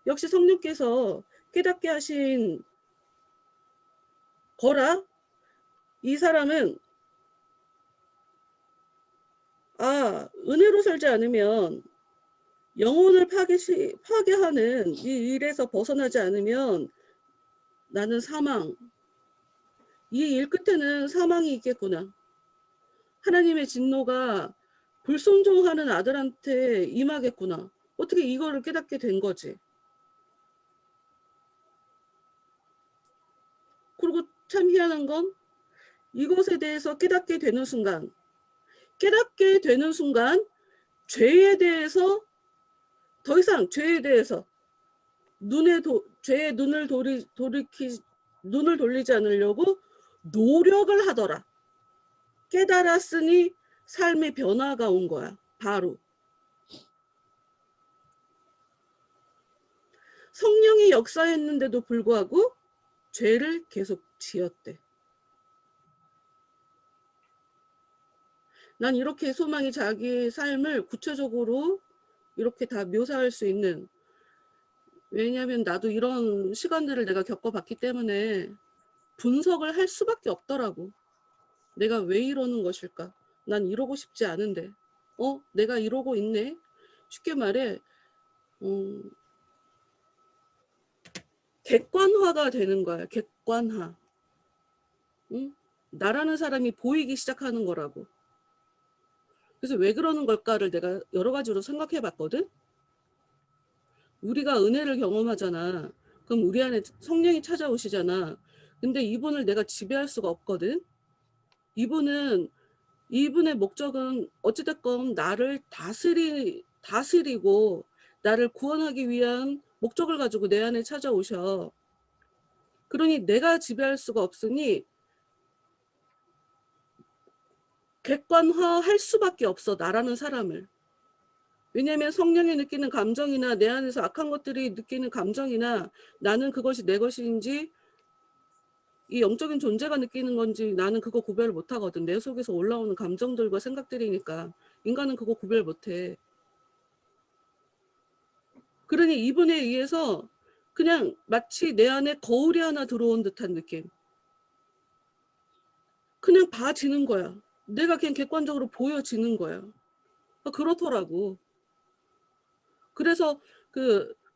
역시 성령께서 깨닫게 하신 거라 이 사람은 은혜로 살지 않으면 영혼을 파괴하는 이 일에서 벗어나지 않으면 나는 사망, 이 일 끝에는 사망이 있겠구나. 하나님의 진노가 불순종하는 아들한테 임하겠구나. 어떻게 이거를 깨닫게 된 거지. 그리고 참 희한한 건 이것에 대해서 깨닫게 되는 순간 죄에 대해서 더 이상 죄에 대해서 죄의 눈을 돌리지 않으려고 노력을 하더라. 깨달았으니 삶의 변화가 온 거야. 바로 성령이 역사했는데도 불구하고 죄를 계속 지었대. 난 이렇게 소망이 자기 삶을 구체적으로 이렇게 다 묘사할 수 있는, 왜냐하면 나도 이런 시간들을 내가 겪어봤기 때문에 분석을 할 수밖에 없더라고. 내가 왜 이러는 것일까? 난 이러고 싶지 않은데 내가 이러고 있네. 쉽게 말해 객관화가 되는 거야. 객관화. 응? 나라는 사람이 보이기 시작하는 거라고. 그래서 왜 그러는 걸까를 내가 여러 가지로 생각해 봤거든. 우리가 은혜를 경험하잖아. 그럼 우리 안에 성령이 찾아오시잖아. 근데 이분을 내가 지배할 수가 없거든. 이분은 이분의 목적은 어찌됐건 나를 다스리고 나를 구원하기 위한 목적을 가지고 내 안에 찾아오셔. 그러니 내가 지배할 수가 없으니 객관화할 수밖에 없어, 나라는 사람을. 왜냐하면 성령이 느끼는 감정이나 내 안에서 악한 것들이 느끼는 감정이나 나는 그것이 내 것인지 이 영적인 존재가 느끼는 건지 나는 그거 구별을 못하거든. 내 속에서 올라오는 감정들과 생각들이니까. 인간은 그거 구별 못해. 그러니 이분에 의해서 그냥 마치 내 안에 거울이 하나 들어온 듯한 느낌. 그냥 봐지는 거야. 내가 그냥 객관적으로 보여지는 거야. 그렇더라고. 그래서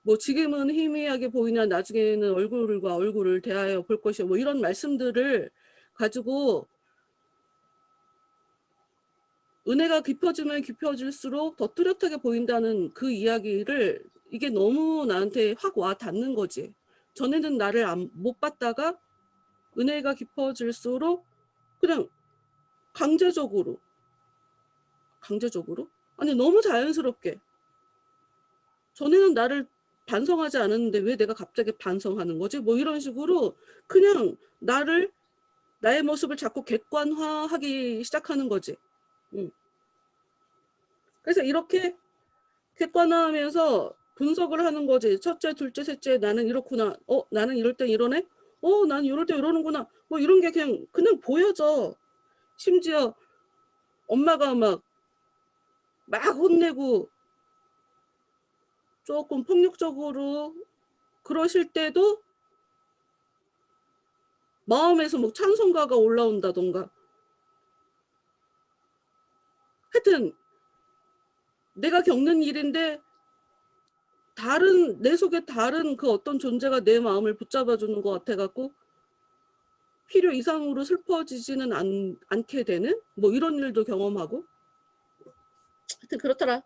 뭐 지금은 희미하게 보이나 나중에는 얼굴과 얼굴을 대하여 볼 것이요. 뭐 이런 말씀들을 가지고 은혜가 깊어지면 깊어질수록 더 뚜렷하게 보인다는 그 이야기를 이게 너무 나한테 확 와 닿는 거지. 전에는 나를 못 봤다가 은혜가 깊어질수록 그냥 강제적으로 아니 너무 자연스럽게 전에는 나를 반성하지 않았는데 왜 내가 갑자기 반성하는 거지? 뭐 이런 식으로 그냥 나의 모습을 자꾸 객관화하기 시작하는 거지. 그래서 이렇게 객관화하면서 분석을 하는 거지. 첫째, 둘째, 셋째, 나는 이렇구나. 나는 이럴 땐 이러네. 나는 이럴 때 이러는구나. 뭐 이런 게 그냥 보여져. 심지어 엄마가 막 혼내고 조금 폭력적으로 그러실 때도 마음에서 뭐 찬송가가 올라온다던가. 하여튼 내가 겪는 일인데 내 속에 다른 그 어떤 존재가 내 마음을 붙잡아주는 것 같아갖고 필요 이상으로 슬퍼지지는 않게 되는 뭐 이런 일도 경험하고. 하여튼 그렇더라.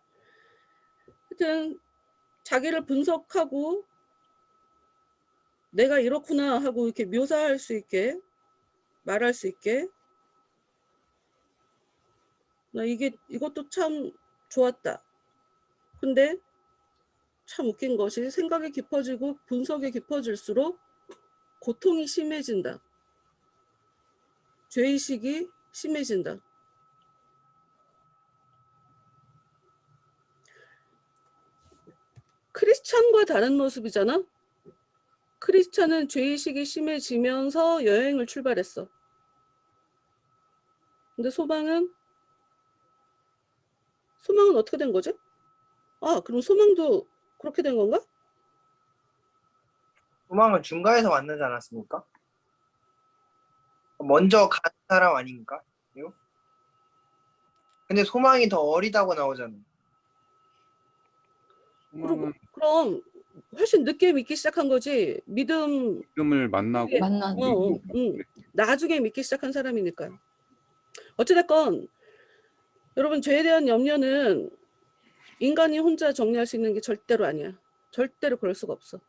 하여튼 자기를 분석하고 내가 이렇구나 하고 이렇게 묘사할 수 있게 말할 수 있게 나 이것도 참 좋았다. 근데 참 웃긴 것이 생각이 깊어지고 분석이 깊어질수록 고통이 심해진다. 죄의식이 심해진다. 크리스찬과 다른 모습이잖아. 크리스찬은 죄의식이 심해지면서 여행을 출발했어. 근데 소망은 어떻게 된 거지? 그럼 소망도 그렇게 된 건가? 소망은 중간에서 만나지 않았습니까? 먼저 간 사람 아닌가? 이거? 근데 소망이 더 어리다고 나오잖아요. 소망은 그럼 훨씬 늦게 믿기 시작한 거지. 믿음을 만나고 만난 나중에 믿기 시작한 사람이니까. 어찌됐건 여러분 죄에 대한 염려는 인간이 혼자 정리할 수 있는 게 절대로 아니야. 절대로 그럴 수가 없어.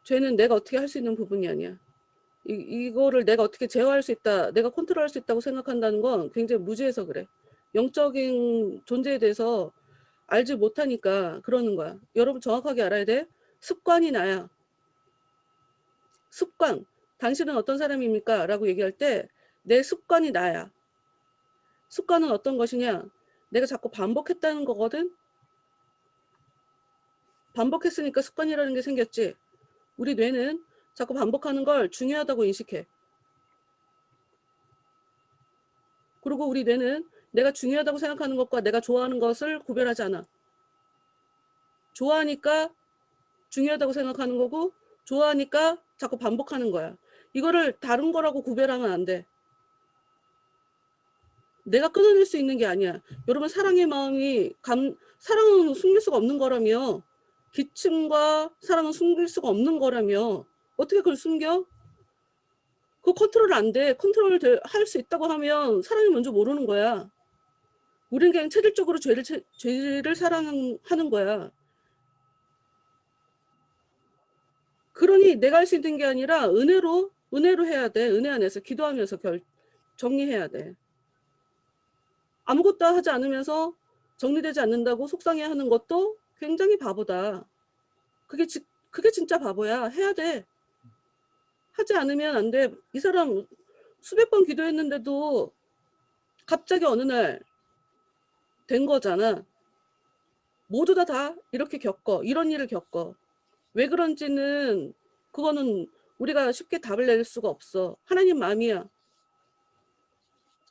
죄는 내가 어떻게 할 수 있는 부분이 아니야. 이거를 내가 어떻게 제어할 수 있다, 내가 컨트롤할 수 있다고 생각한다는 건 굉장히 무지해서 그래. 영적인 존재에 대해서 알지 못하니까 그러는 거야. 여러분 정확하게 알아야 돼. 습관이 나야. 습관. 당신은 어떤 사람입니까? 라고 얘기할 때 내 습관이 나야. 습관은 어떤 것이냐? 내가 자꾸 반복했다는 거거든. 반복했으니까 습관이라는 게 생겼지. 우리 뇌는 자꾸 반복하는 걸 중요하다고 인식해. 그리고 우리 뇌는 내가 중요하다고 생각하는 것과 내가 좋아하는 것을 구별하지 않아. 좋아하니까 중요하다고 생각하는 거고 좋아하니까 자꾸 반복하는 거야. 이거를 다른 거라고 구별하면 안 돼. 내가 끊어낼 수 있는 게 아니야. 여러분 사랑의 마음이 사랑은 숨길 수가 없는 거라며. 기침과 사랑은 숨길 수가 없는 거라며. 어떻게 그걸 숨겨? 그거 컨트롤 안 돼. 컨트롤 할 수 있다고 하면 사랑이 뭔지 모르는 거야. 우리는 그냥 체질적으로 죄를 사랑하는 거야. 그러니 내가 할 수 있는 게 아니라 은혜로 해야 돼. 은혜 안에서 기도하면서 정리해야 돼. 아무것도 하지 않으면서 정리되지 않는다고 속상해하는 것도 굉장히 바보다. 그게 진짜 바보야. 해야 돼. 하지 않으면 안 돼. 이 사람 수백 번 기도했는데도 갑자기 어느 날 된 거잖아. 모두 다 이렇게 겪어. 이런 일을 겪어. 왜 그런지는 그거는 우리가 쉽게 답을 낼 수가 없어. 하나님 마음이야.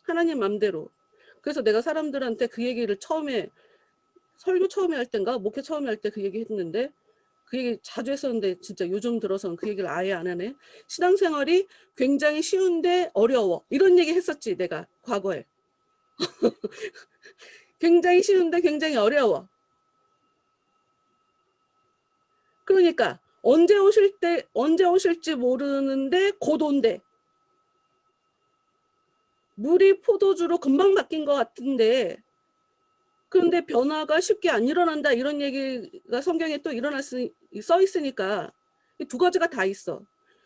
하나님 맘대로. 그래서 내가 사람들한테 그 얘기를 처음에 설교 처음에 할 땐가 목회 처음에 할 때 그 얘기 했는데 그 얘기 자주 했었는데 진짜 요즘 들어서는 그 얘기를 아예 안 하네. 신앙생활이 굉장히 쉬운데 어려워. 이런 얘기 했었지 내가 과거에. 굉장히 쉬운데 굉장히 어려워. 그러니까 언제 오실지 모르는데 곧 온대. 물이 포도주로 금방 바뀐 것 같은데 그런데 변화가 쉽게 안 일어난다 이런 얘기가 성경에 또 써 있으니까 이 두 가지가 다 있어.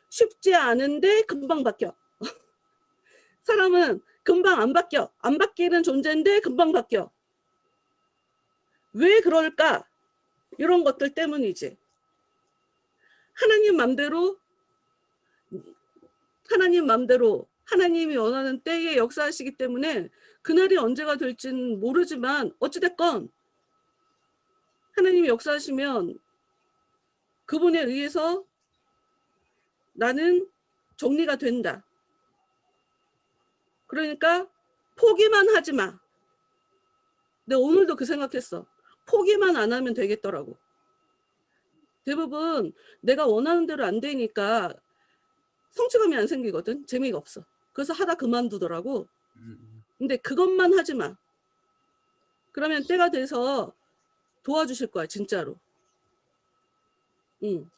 쉽지 않은데 금방 바뀌어. 사람은 금방 안 바뀌어. 안 바뀌는 존재인데 금방 바뀌어. 왜 그럴까? 이런 것들 때문이지. 하나님 맘대로 하나님이 원하는 때에 역사하시기 때문에 그날이 언제가 될지는 모르지만 어찌됐건 하나님이 역사하시면 그분에 의해서 나는 정리가 된다. 그러니까 포기만 하지 마. 내가 오늘도 그 생각했어. 포기만 안 하면 되겠더라고. 대부분 내가 원하는 대로 안 되니까 성취감이 안 생기거든. 재미가 없어. 그래서 하다 그만두더라고. 근데 그것만 하지 마. 그러면 때가 돼서 도와주실 거야. 진짜로.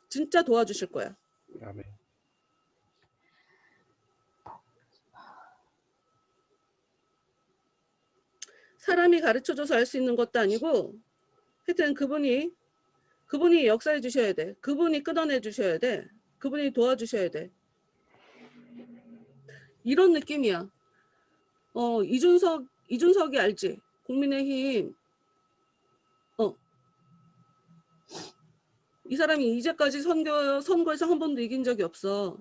진짜 도와주실 거야. 아멘. 사람이 가르쳐줘서 할 수 있는 것도 아니고 하여튼 그분이 역사해 주셔야 돼. 그분이 끊어내 주셔야 돼. 그분이 도와주셔야 돼. 이런 느낌이야. 이준석이 알지? 국민의힘. 이 사람이 이제까지 선거에서 한 번도 이긴 적이 없어.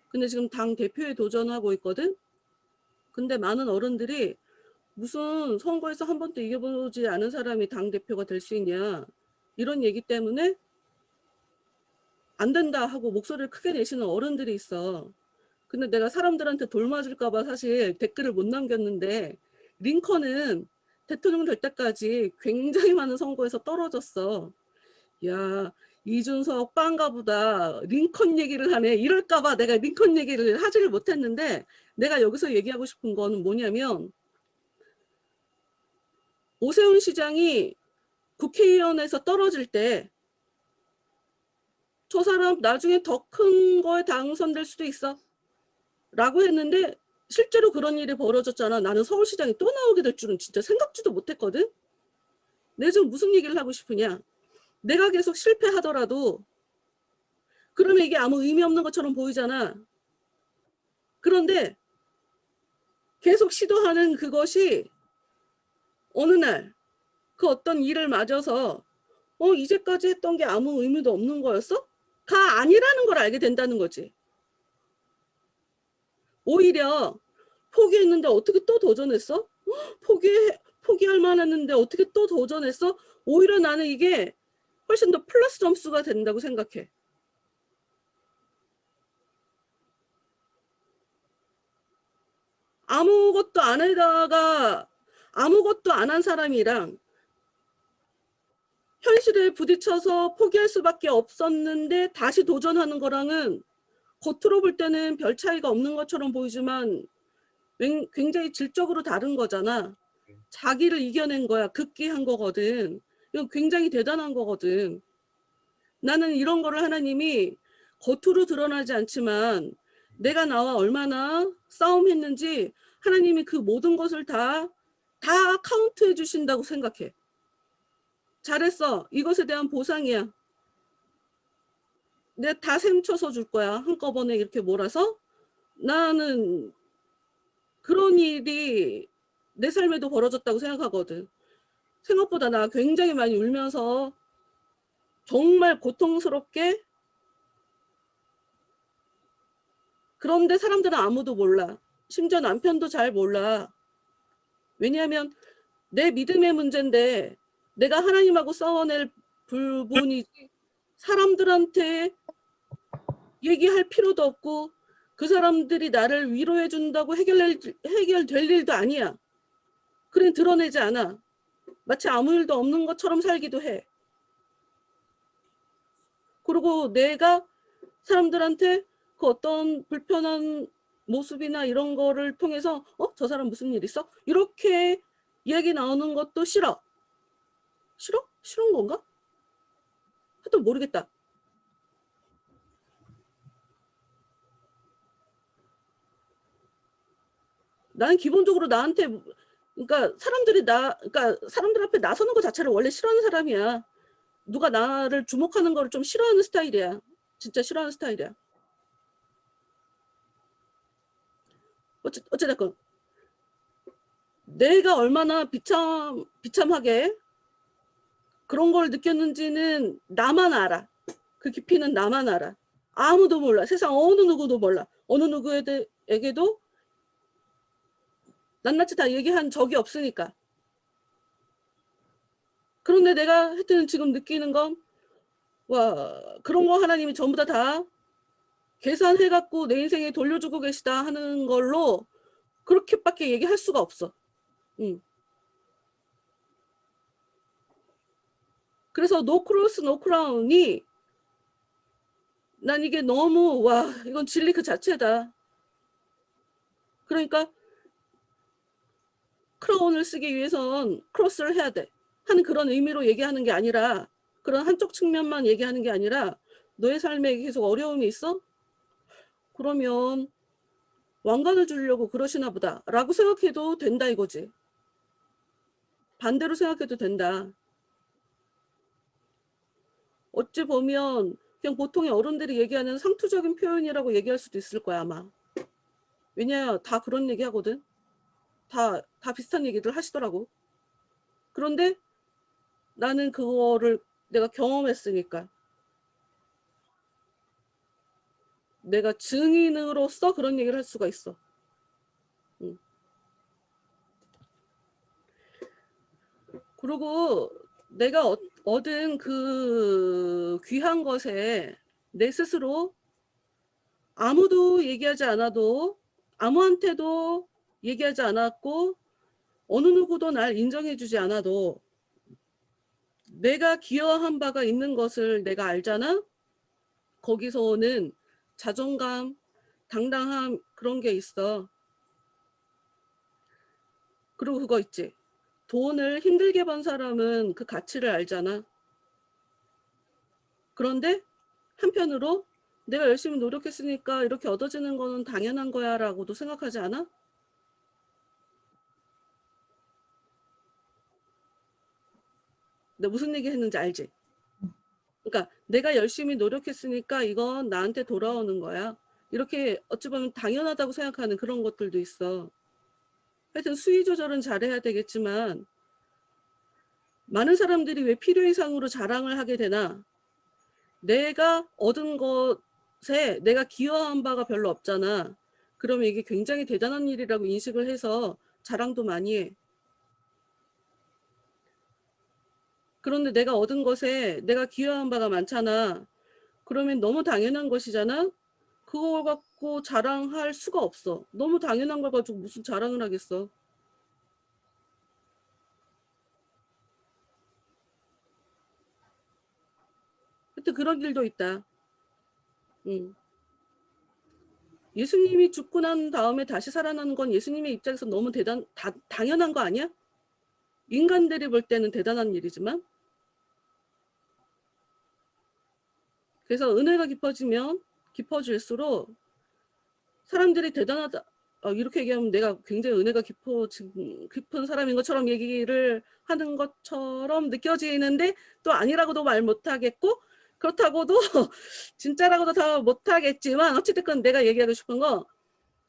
근데 지금 당 대표에 도전하고 있거든? 근데 많은 어른들이 무슨 선거에서 한 번도 이겨보지 않은 사람이 당 대표가 될 수 있냐. 이런 얘기 때문에 안 된다 하고 목소리를 크게 내시는 어른들이 있어. 근데 내가 사람들한테 돌 맞을까 봐 사실 댓글을 못 남겼는데 링컨은 대통령 될 때까지 굉장히 많은 선거에서 떨어졌어. 야, 이준석 빵가 보다 링컨 얘기를 하네. 이럴까 봐 내가 링컨 얘기를 하지를 못했는데 내가 여기서 얘기하고 싶은 거는 뭐냐면 오세훈 시장이 국회의원에서 떨어질 때 저 사람 나중에 더 큰 거에 당선될 수도 있어 라고 했는데 실제로 그런 일이 벌어졌잖아. 나는 서울시장이 또 나오게 될 줄은 진짜 생각지도 못했거든. 내가 지금 무슨 얘기를 하고 싶으냐. 내가 계속 실패하더라도 그러면 이게 아무 의미 없는 것처럼 보이잖아. 그런데 계속 시도하는 그것이 어느 날 그 어떤 일을 맞아서 이제까지 했던 게 아무 의미도 없는 거였어? 가 아니라는 걸 알게 된다는 거지. 오히려 포기했는데 어떻게 또 도전했어? 포기할 만했는데 어떻게 또 도전했어? 오히려 나는 이게 훨씬 더 플러스 점수가 된다고 생각해. 아무것도 안 하다가 아무것도 안 한 사람이랑 현실에 부딪혀서 포기할 수밖에 없었는데 다시 도전하는 거랑은 겉으로 볼 때는 별 차이가 없는 것처럼 보이지만 굉장히 질적으로 다른 거잖아. 자기를 이겨낸 거야. 극기한 거거든. 이거 굉장히 대단한 거거든. 나는 이런 거를 하나님이 겉으로 드러나지 않지만 내가 나와 얼마나 싸움했는지 하나님이 그 모든 것을 다 카운트해 주신다고 생각해. 잘했어. 이것에 대한 보상이야. 내가 다 셈쳐서 줄 거야. 한꺼번에 이렇게 몰아서. 나는 그런 일이 내 삶에도 벌어졌다고 생각하거든. 생각보다 나 굉장히 많이 울면서 정말 고통스럽게, 그런데 사람들은 아무도 몰라. 심지어 남편도 잘 몰라. 왜냐하면 내 믿음의 문제인데 내가 하나님하고 싸워낼 부분이지 사람들한테 얘기할 필요도 없고 그 사람들이 나를 위로해 준다고 해결될 일도 아니야. 그래 드러내지 않아. 마치 아무 일도 없는 것처럼 살기도 해. 그리고 내가 사람들한테 그 어떤 불편한 모습이나 이런 거를 통해서 저 사람 무슨 일 있어? 이렇게 이야기 나오는 것도 싫어. 싫어? 싫은 건가? 하여튼 모르겠다. 나는 기본적으로 나한테, 그러니까 사람들 앞에 나서는 것 자체를 원래 싫어하는 사람이야. 누가 나를 주목하는 거를 좀 싫어하는 스타일이야. 진짜 싫어하는 스타일이야. 어찌됐건 내가 얼마나 비참하게 그런 걸 느꼈는지는 나만 알아. 그 깊이는 나만 알아. 아무도 몰라. 세상 어느 누구도 몰라. 어느 누구에게도 낱낱이 다 얘기한 적이 없으니까. 그런데 내가 하여튼 지금 느끼는 건, 와, 그런 거 하나님이 전부 다 계산해갖고 내 인생에 돌려주고 계시다 하는 걸로 그렇게밖에 얘기할 수가 없어. 그래서 노 크로스 노 크라운이 난 이게 너무, 와, 이건 진리 그 자체다. 그러니까 크라운을 쓰기 위해선 크로스를 해야 돼 하는 그런 의미로 얘기하는 게 아니라, 그런 한쪽 측면만 얘기하는 게 아니라 너의 삶에 계속 어려움이 있어? 그러면 왕관을 주려고 그러시나 보다 라고 생각해도 된다 이거지. 반대로 생각해도 된다. 어찌 보면 그냥 보통의 어른들이 얘기하는 상투적인 표현이라고 얘기할 수도 있을 거야 아마. 왜냐 다 그런 얘기 하거든. 다 비슷한 얘기들 하시더라고. 그런데 나는 그거를 내가 경험했으니까, 내가 증인으로서 그런 얘기를 할 수가 있어. 그리고 내가 얻은 그 귀한 것에 내 스스로 아무도 얘기하지 않아도, 아무한테도 얘기하지 않았고 어느 누구도 날 인정해주지 않아도 내가 기여한 바가 있는 것을 내가 알잖아. 거기서 오는 자존감, 당당함, 그런 게 있어. 그리고 그거 있지. 돈을 힘들게 번 사람은 그 가치를 알잖아. 그런데 한편으로 내가 열심히 노력했으니까 이렇게 얻어지는 거는 당연한 거야 라고도 생각하지 않아? 내가 무슨 얘기 했는지 알지? 그러니까 내가 열심히 노력했으니까 이건 나한테 돌아오는 거야. 이렇게 어찌 보면 당연하다고 생각하는 그런 것들도 있어. 하여튼 수위 조절은 잘해야 되겠지만, 많은 사람들이 왜 필요 이상으로 자랑을 하게 되나? 내가 얻은 것에 내가 기여한 바가 별로 없잖아. 그러면 이게 굉장히 대단한 일이라고 인식을 해서 자랑도 많이 해. 그런데 내가 얻은 것에 내가 기여한 바가 많잖아. 그러면 너무 당연한 것이잖아. 그걸 갖고 자랑할 수가 없어. 너무 당연한 걸 가지고 무슨 자랑을 하겠어. 하여튼 그런 일도 있다. 예수님이 죽고 난 다음에 다시 살아나는 건 예수님의 입장에서 너무 당연한 거 아니야? 인간들이 볼 때는 대단한 일이지만. 그래서 은혜가 깊어지면 깊어질수록 사람들이 대단하다, 이렇게 얘기하면 내가 굉장히 은혜가 깊은 사람인 것처럼 얘기를 하는 것처럼 느껴지는데 또 아니라고도 말 못하겠고, 그렇다고도 진짜라고도 다 못하겠지만, 어찌됐건 내가 얘기하고 싶은 거,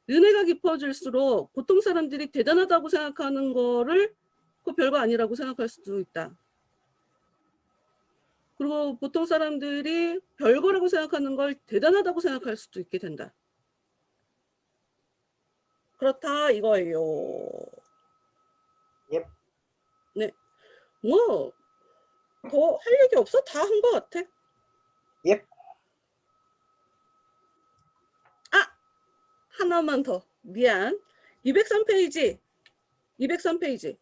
은혜가 깊어질수록 보통 사람들이 대단하다고 생각하는 거를 그 별거 아니라고 생각할 수도 있다. 그리고 보통 사람들이 별거라고 생각하는 걸 대단하다고 생각할 수도 있게 된다. 그렇다 이거예요. 예. 네. 뭐 더 할 얘기 없어? 다 한 것 같아. 예. 아! 하나만 더. 미안. 203페이지. 203페이지.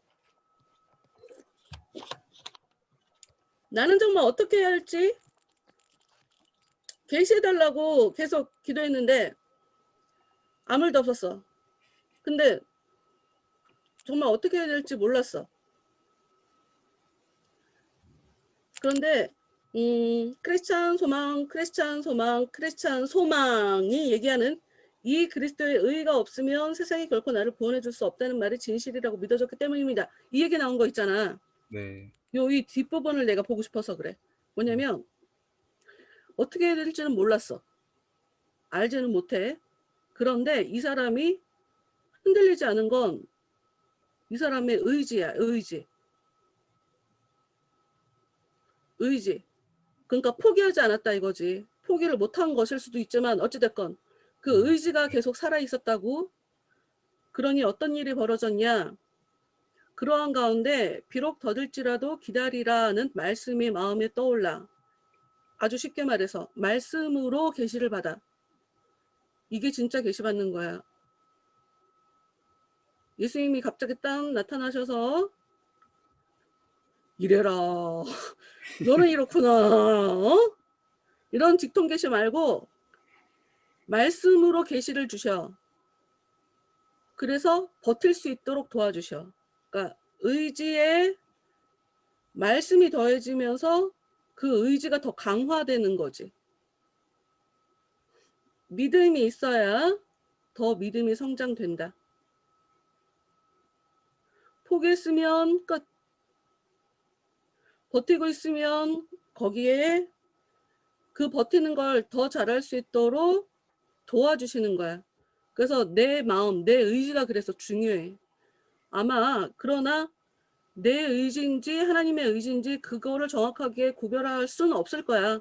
나는 정말 어떻게 해야 할지 계시해달라고 계속 기도했는데 아무 일도 없었어. 근데 정말 어떻게 해야 될지 몰랐어. 그런데 크리스찬 소망, 크리스찬 소망, 크리스찬 소망이 얘기하는 이 그리스도의 의의가 없으면 세상이 결코 나를 구원해 줄 수 없다는 말이 진실이라고 믿어졌기 때문입니다. 이 얘기 나온 거 있잖아. 네. 이 뒷부분을 내가 보고 싶어서 그래. 뭐냐면 어떻게 해야 될지는 몰랐어. 알지는 못해. 그런데 이 사람이 흔들리지 않은 건 이 사람의 의지야. 의지. 그러니까 포기하지 않았다 이거지. 포기를 못한 것일 수도 있지만 어찌됐건 그 의지가 계속 살아있었다고. 그러니 어떤 일이 벌어졌냐. 그러한 가운데 비록 더딜지라도 기다리라는 말씀이 마음에 떠올라. 아주 쉽게 말해서 말씀으로 계시를 받아. 이게 진짜 계시 받는 거야. 예수님이 갑자기 딱 나타나셔서 이래라. 너는 이렇구나. 어? 이런 직통 계시 말고 말씀으로 계시를 주셔. 그래서 버틸 수 있도록 도와주셔. 그러니까 의지에 말씀이 더해지면서 그 의지가 더 강화되는 거지. 믿음이 있어야 더 믿음이 성장된다. 포기했으면 끝. 버티고 있으면 거기에 그 버티는 걸 더 잘할 수 있도록 도와주시는 거야. 그래서 내 마음, 내 의지가 그래서 중요해. 아마 그러나 내 의지인지 하나님의 의지인지 그거를 정확하게 구별할 수는 없을 거야.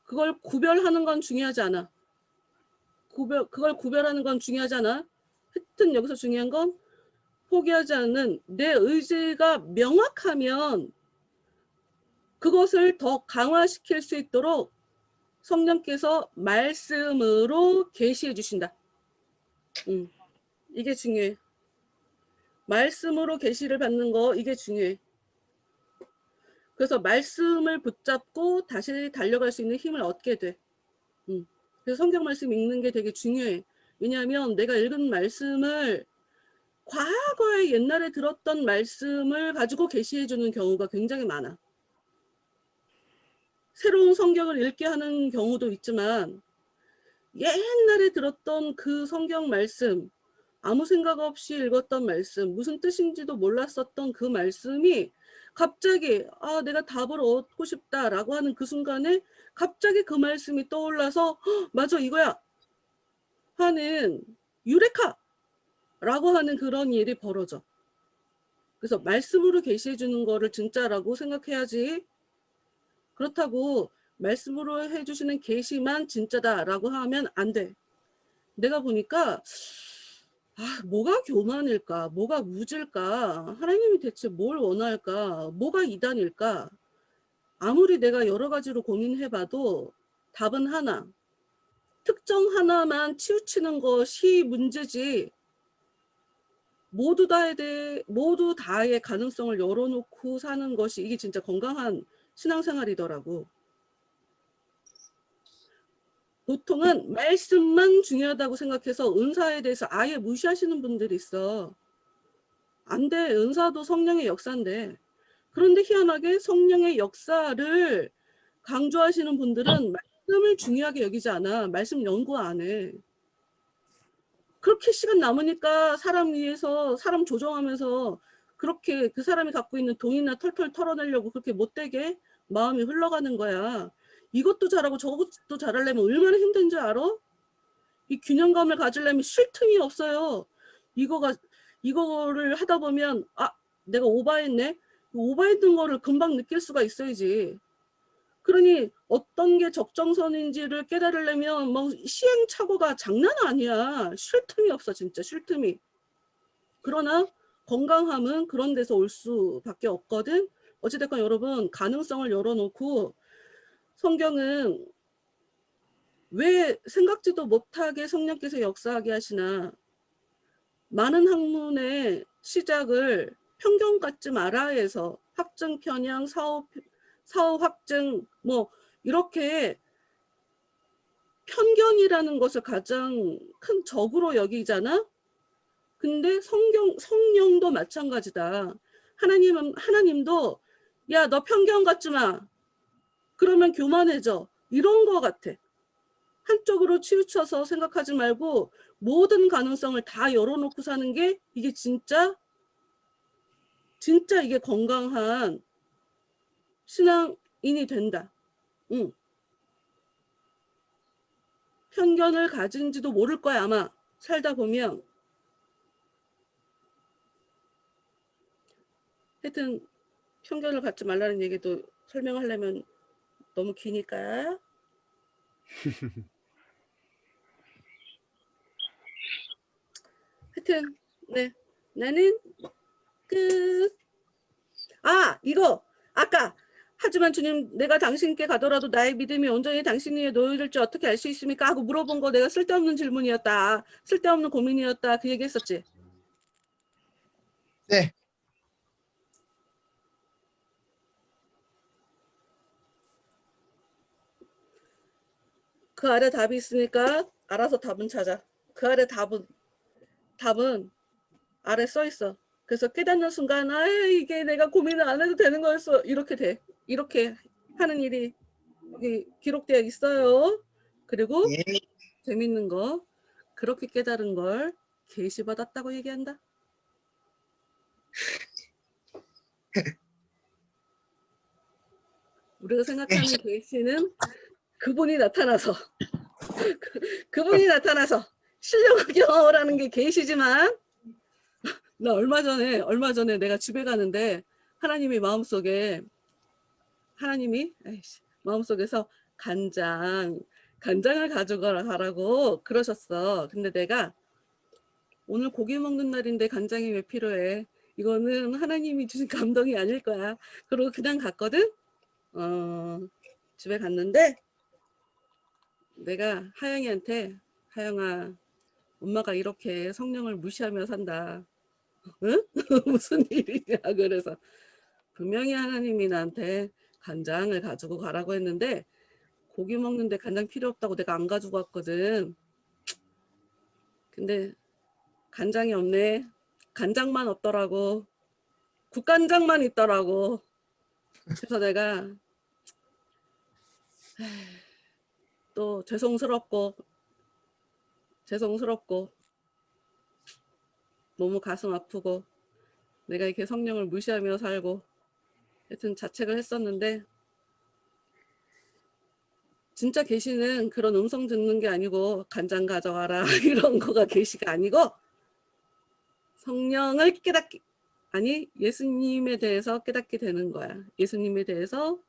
그걸 구별하는 건 중요하지 않아. 그걸 구별하는 건 중요하지 않아. 하여튼 여기서 중요한 건 포기하지 않는 내 의지가 명확하면 그것을 더 강화시킬 수 있도록 성령께서 말씀으로 계시해 주신다. 이게 중요해. 말씀으로 계시를 받는 거 이게 중요해. 그래서 말씀을 붙잡고 다시 달려갈 수 있는 힘을 얻게 돼. 그래서 성경 말씀 읽는 게 되게 중요해. 왜냐하면 내가 읽은 말씀을 과거에 옛날에 들었던 말씀을 가지고 계시해 주는 경우가 굉장히 많아. 새로운 성경을 읽게 하는 경우도 있지만 옛날에 들었던 그 성경 말씀, 아무 생각 없이 읽었던 말씀, 무슨 뜻인지도 몰랐었던 그 말씀이 갑자기 내가 답을 얻고 싶다라고 하는 그 순간에 갑자기 그 말씀이 떠올라서 맞아 이거야 하는 유레카라고 하는 그런 일이 벌어져. 그래서 말씀으로 계시해 주는 거를 진짜라고 생각해야지. 그렇다고 말씀으로 해주시는 계시만 진짜다라고 하면 안 돼. 내가 보니까 뭐가 교만일까? 뭐가 무질까? 하나님이 대체 뭘 원할까? 뭐가 이단일까? 아무리 내가 여러 가지로 고민해봐도 답은 하나. 특정 하나만 치우치는 것이 문제지. 모두 다의 가능성을 열어놓고 사는 것이 이게 진짜 건강한 신앙생활이더라고. 보통은 말씀만 중요하다고 생각해서 은사에 대해서 아예 무시하시는 분들이 있어. 안 돼. 은사도 성령의 역사인데. 그런데 희한하게 성령의 역사를 강조하시는 분들은 말씀을 중요하게 여기지 않아. 말씀 연구 안 해. 그렇게 시간 남으니까 사람 위해서 사람 조종하면서 그렇게 그 사람이 갖고 있는 돈이나 털털 털어내려고 그렇게 못되게 마음이 흘러가는 거야. 이것도 잘하고 저것도 잘하려면 얼마나 힘든지 알아? 이 균형감을 가지려면 쉴 틈이 없어요. 이거를 하다 보면 내가 오버했네. 오버했던 거를 금방 느낄 수가 있어야지. 그러니 어떤 게 적정선인지를 깨달으려면 뭐 시행착오가 장난 아니야. 쉴 틈이 없어, 진짜 쉴 틈이. 그러나 건강함은 그런 데서 올 수밖에 없거든. 어찌됐건 여러분, 가능성을 열어놓고 성경은 왜 생각지도 못하게 성령께서 역사하게 하시나. 많은 학문의 시작을 편견 갖지 말아 해서 확증 편향, 사후 확증 뭐 이렇게 편견이라는 것을 가장 큰 적으로 여기잖아. 근데 성령도 마찬가지다. 하나님도 야, 너 편견 갖지 마. 그러면 교만해져. 이런 거 같아. 한쪽으로 치우쳐서 생각하지 말고 모든 가능성을 다 열어놓고 사는 게 이게 진짜 이게 건강한 신앙인이 된다. 응. 편견을 가진지도 모를 거야, 아마. 살다 보면. 하여튼 편견을 갖지 말라는 얘기도 설명하려면 너무 기니까. 하여튼 네, 나는 끝. 이거 아까 하지만 주님, 내가 당신께 가더라도 나의 믿음이 온전히 당신 위에 놓여질지 어떻게 알 수 있습니까? 하고 물어본 거 내가 쓸데없는 질문이었다. 쓸데없는 고민이었다. 그 얘기했었지. 네. 그 아래 답이 있으니까 알아서 답은 찾아. 그 아래 답은 아래 써 있어. 그래서 깨닫는 순간 이게 내가 고민을 안 해도 되는 거였어. 이렇게 돼. 이렇게 하는 일이 여기 기록되어 있어요. 그리고 예. 재밌는 거, 그렇게 깨달은 걸 계시받았다고 얘기한다. 우리가 생각하는 계시는 그분이 나타나서 그분이 나타나서 실력을 경험하는 게 계시지만, 나 얼마 전에 내가 집에 가는데 하나님이 마음속에서 간장을 가져가라고 그러셨어. 근데 내가 오늘 고기 먹는 날인데 간장이 왜 필요해? 이거는 하나님이 주신 감동이 아닐 거야. 그리고 그냥 갔거든. 집에 갔는데 내가 하영이한테, 하영아, 엄마가 이렇게 성령을 무시하며 산다. 응? 무슨 일이냐. 그래서 분명히 하나님이 나한테 간장을 가지고 가라고 했는데 고기 먹는데 간장 필요 없다고 내가 안 가지고 왔거든. 근데 간장이 없네. 간장만 없더라고. 국간장만 있더라고. 그래서 내가 또 죄송스럽고 너무 가슴 아프고 내가 이렇게 성령을 무시하며 살고 하여튼 자책을 했었는데, 진짜 계시는 그런 음성 듣는 게 아니고 간장 가져와라 이런 거가 계시가 아니고 성령을 예수님에 대해서 깨닫게 되는 거야. 예수님에 대해서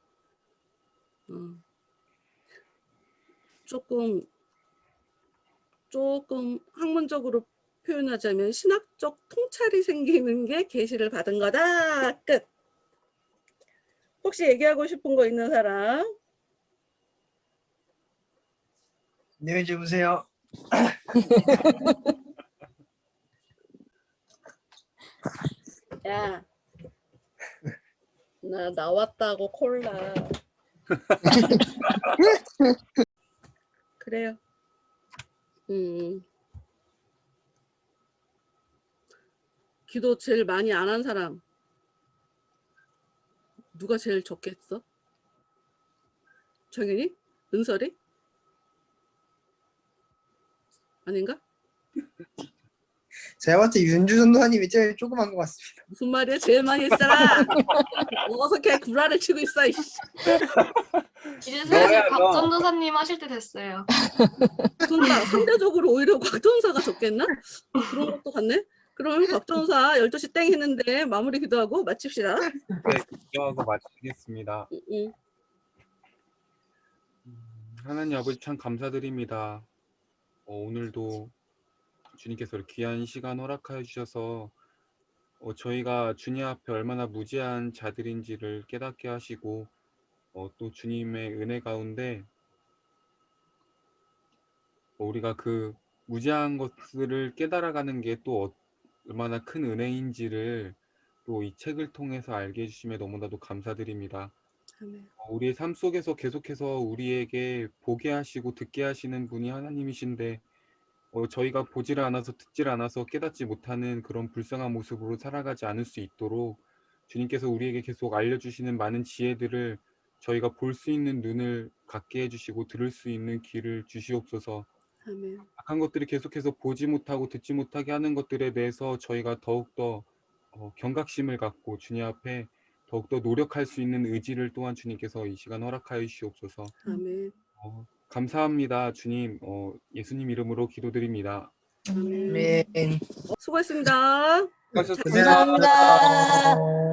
조금 학문적으로 표현하자면 신학적 통찰이 생기는 게 계시를 받은 거다. 끝. 혹시 얘기하고 싶은 거 있는 사람? 안녕히 주무세요. 야, 나 나왔다고 콜라. 그래요. 기도 제일 많이 안 한 사람 누가 제일 적겠어? 정현이? 은설이? 아닌가? 제가 봤을 때 윤주 전도사님이 제일 조그만 것 같습니다. 무슨 말이야? 제일 많이 했잖아. 어서 걔 구라를 치고 있어. 이씨. 이제 슬슬 곽 전도사님 하실 때 됐어요. 그러니까 상대적으로 오히려 곽 전사가 적겠나? 그런 것도 같네. 그럼 곽 전사 12시 땡 했는데 마무리 기도하고 마칩시다. 네, 기도하고 마치겠습니다. 응. 하나님 아버지 참 감사드립니다. 오늘도 주님께서 이렇게 귀한 시간 허락하여 주셔서 저희가 주님 앞에 얼마나 무지한 자들인지를 깨닫게 하시고 또 주님의 은혜 가운데 우리가 그 무지한 것들을 깨달아가는 게 또 얼마나 큰 은혜인지를 또 이 책을 통해서 알게 해주심에 너무나도 감사드립니다. 아멘. 우리의 삶 속에서 계속해서 우리에게 보게 하시고 듣게 하시는 분이 하나님이신데 저희가 보지를 않아서 듣질 않아서 깨닫지 못하는 그런 불쌍한 모습으로 살아가지 않을 수 있도록 주님께서 우리에게 계속 알려주시는 많은 지혜들을 저희가 볼 수 있는 눈을 갖게 해주시고 들을 수 있는 귀를 주시옵소서. 아멘. 악한 것들이 계속해서 보지 못하고 듣지 못하게 하는 것들에 대해서 저희가 더욱더 경각심을 갖고 주님 앞에 더욱더 노력할 수 있는 의지를 또한 주님께서 이 시간 허락하여 주시옵소서. 아멘. 감사합니다. 주님, 예수님 이름으로 기도드립니다. 아멘. 네. 수고했습니다. 수고하셨습니다. 고생하셨습니다.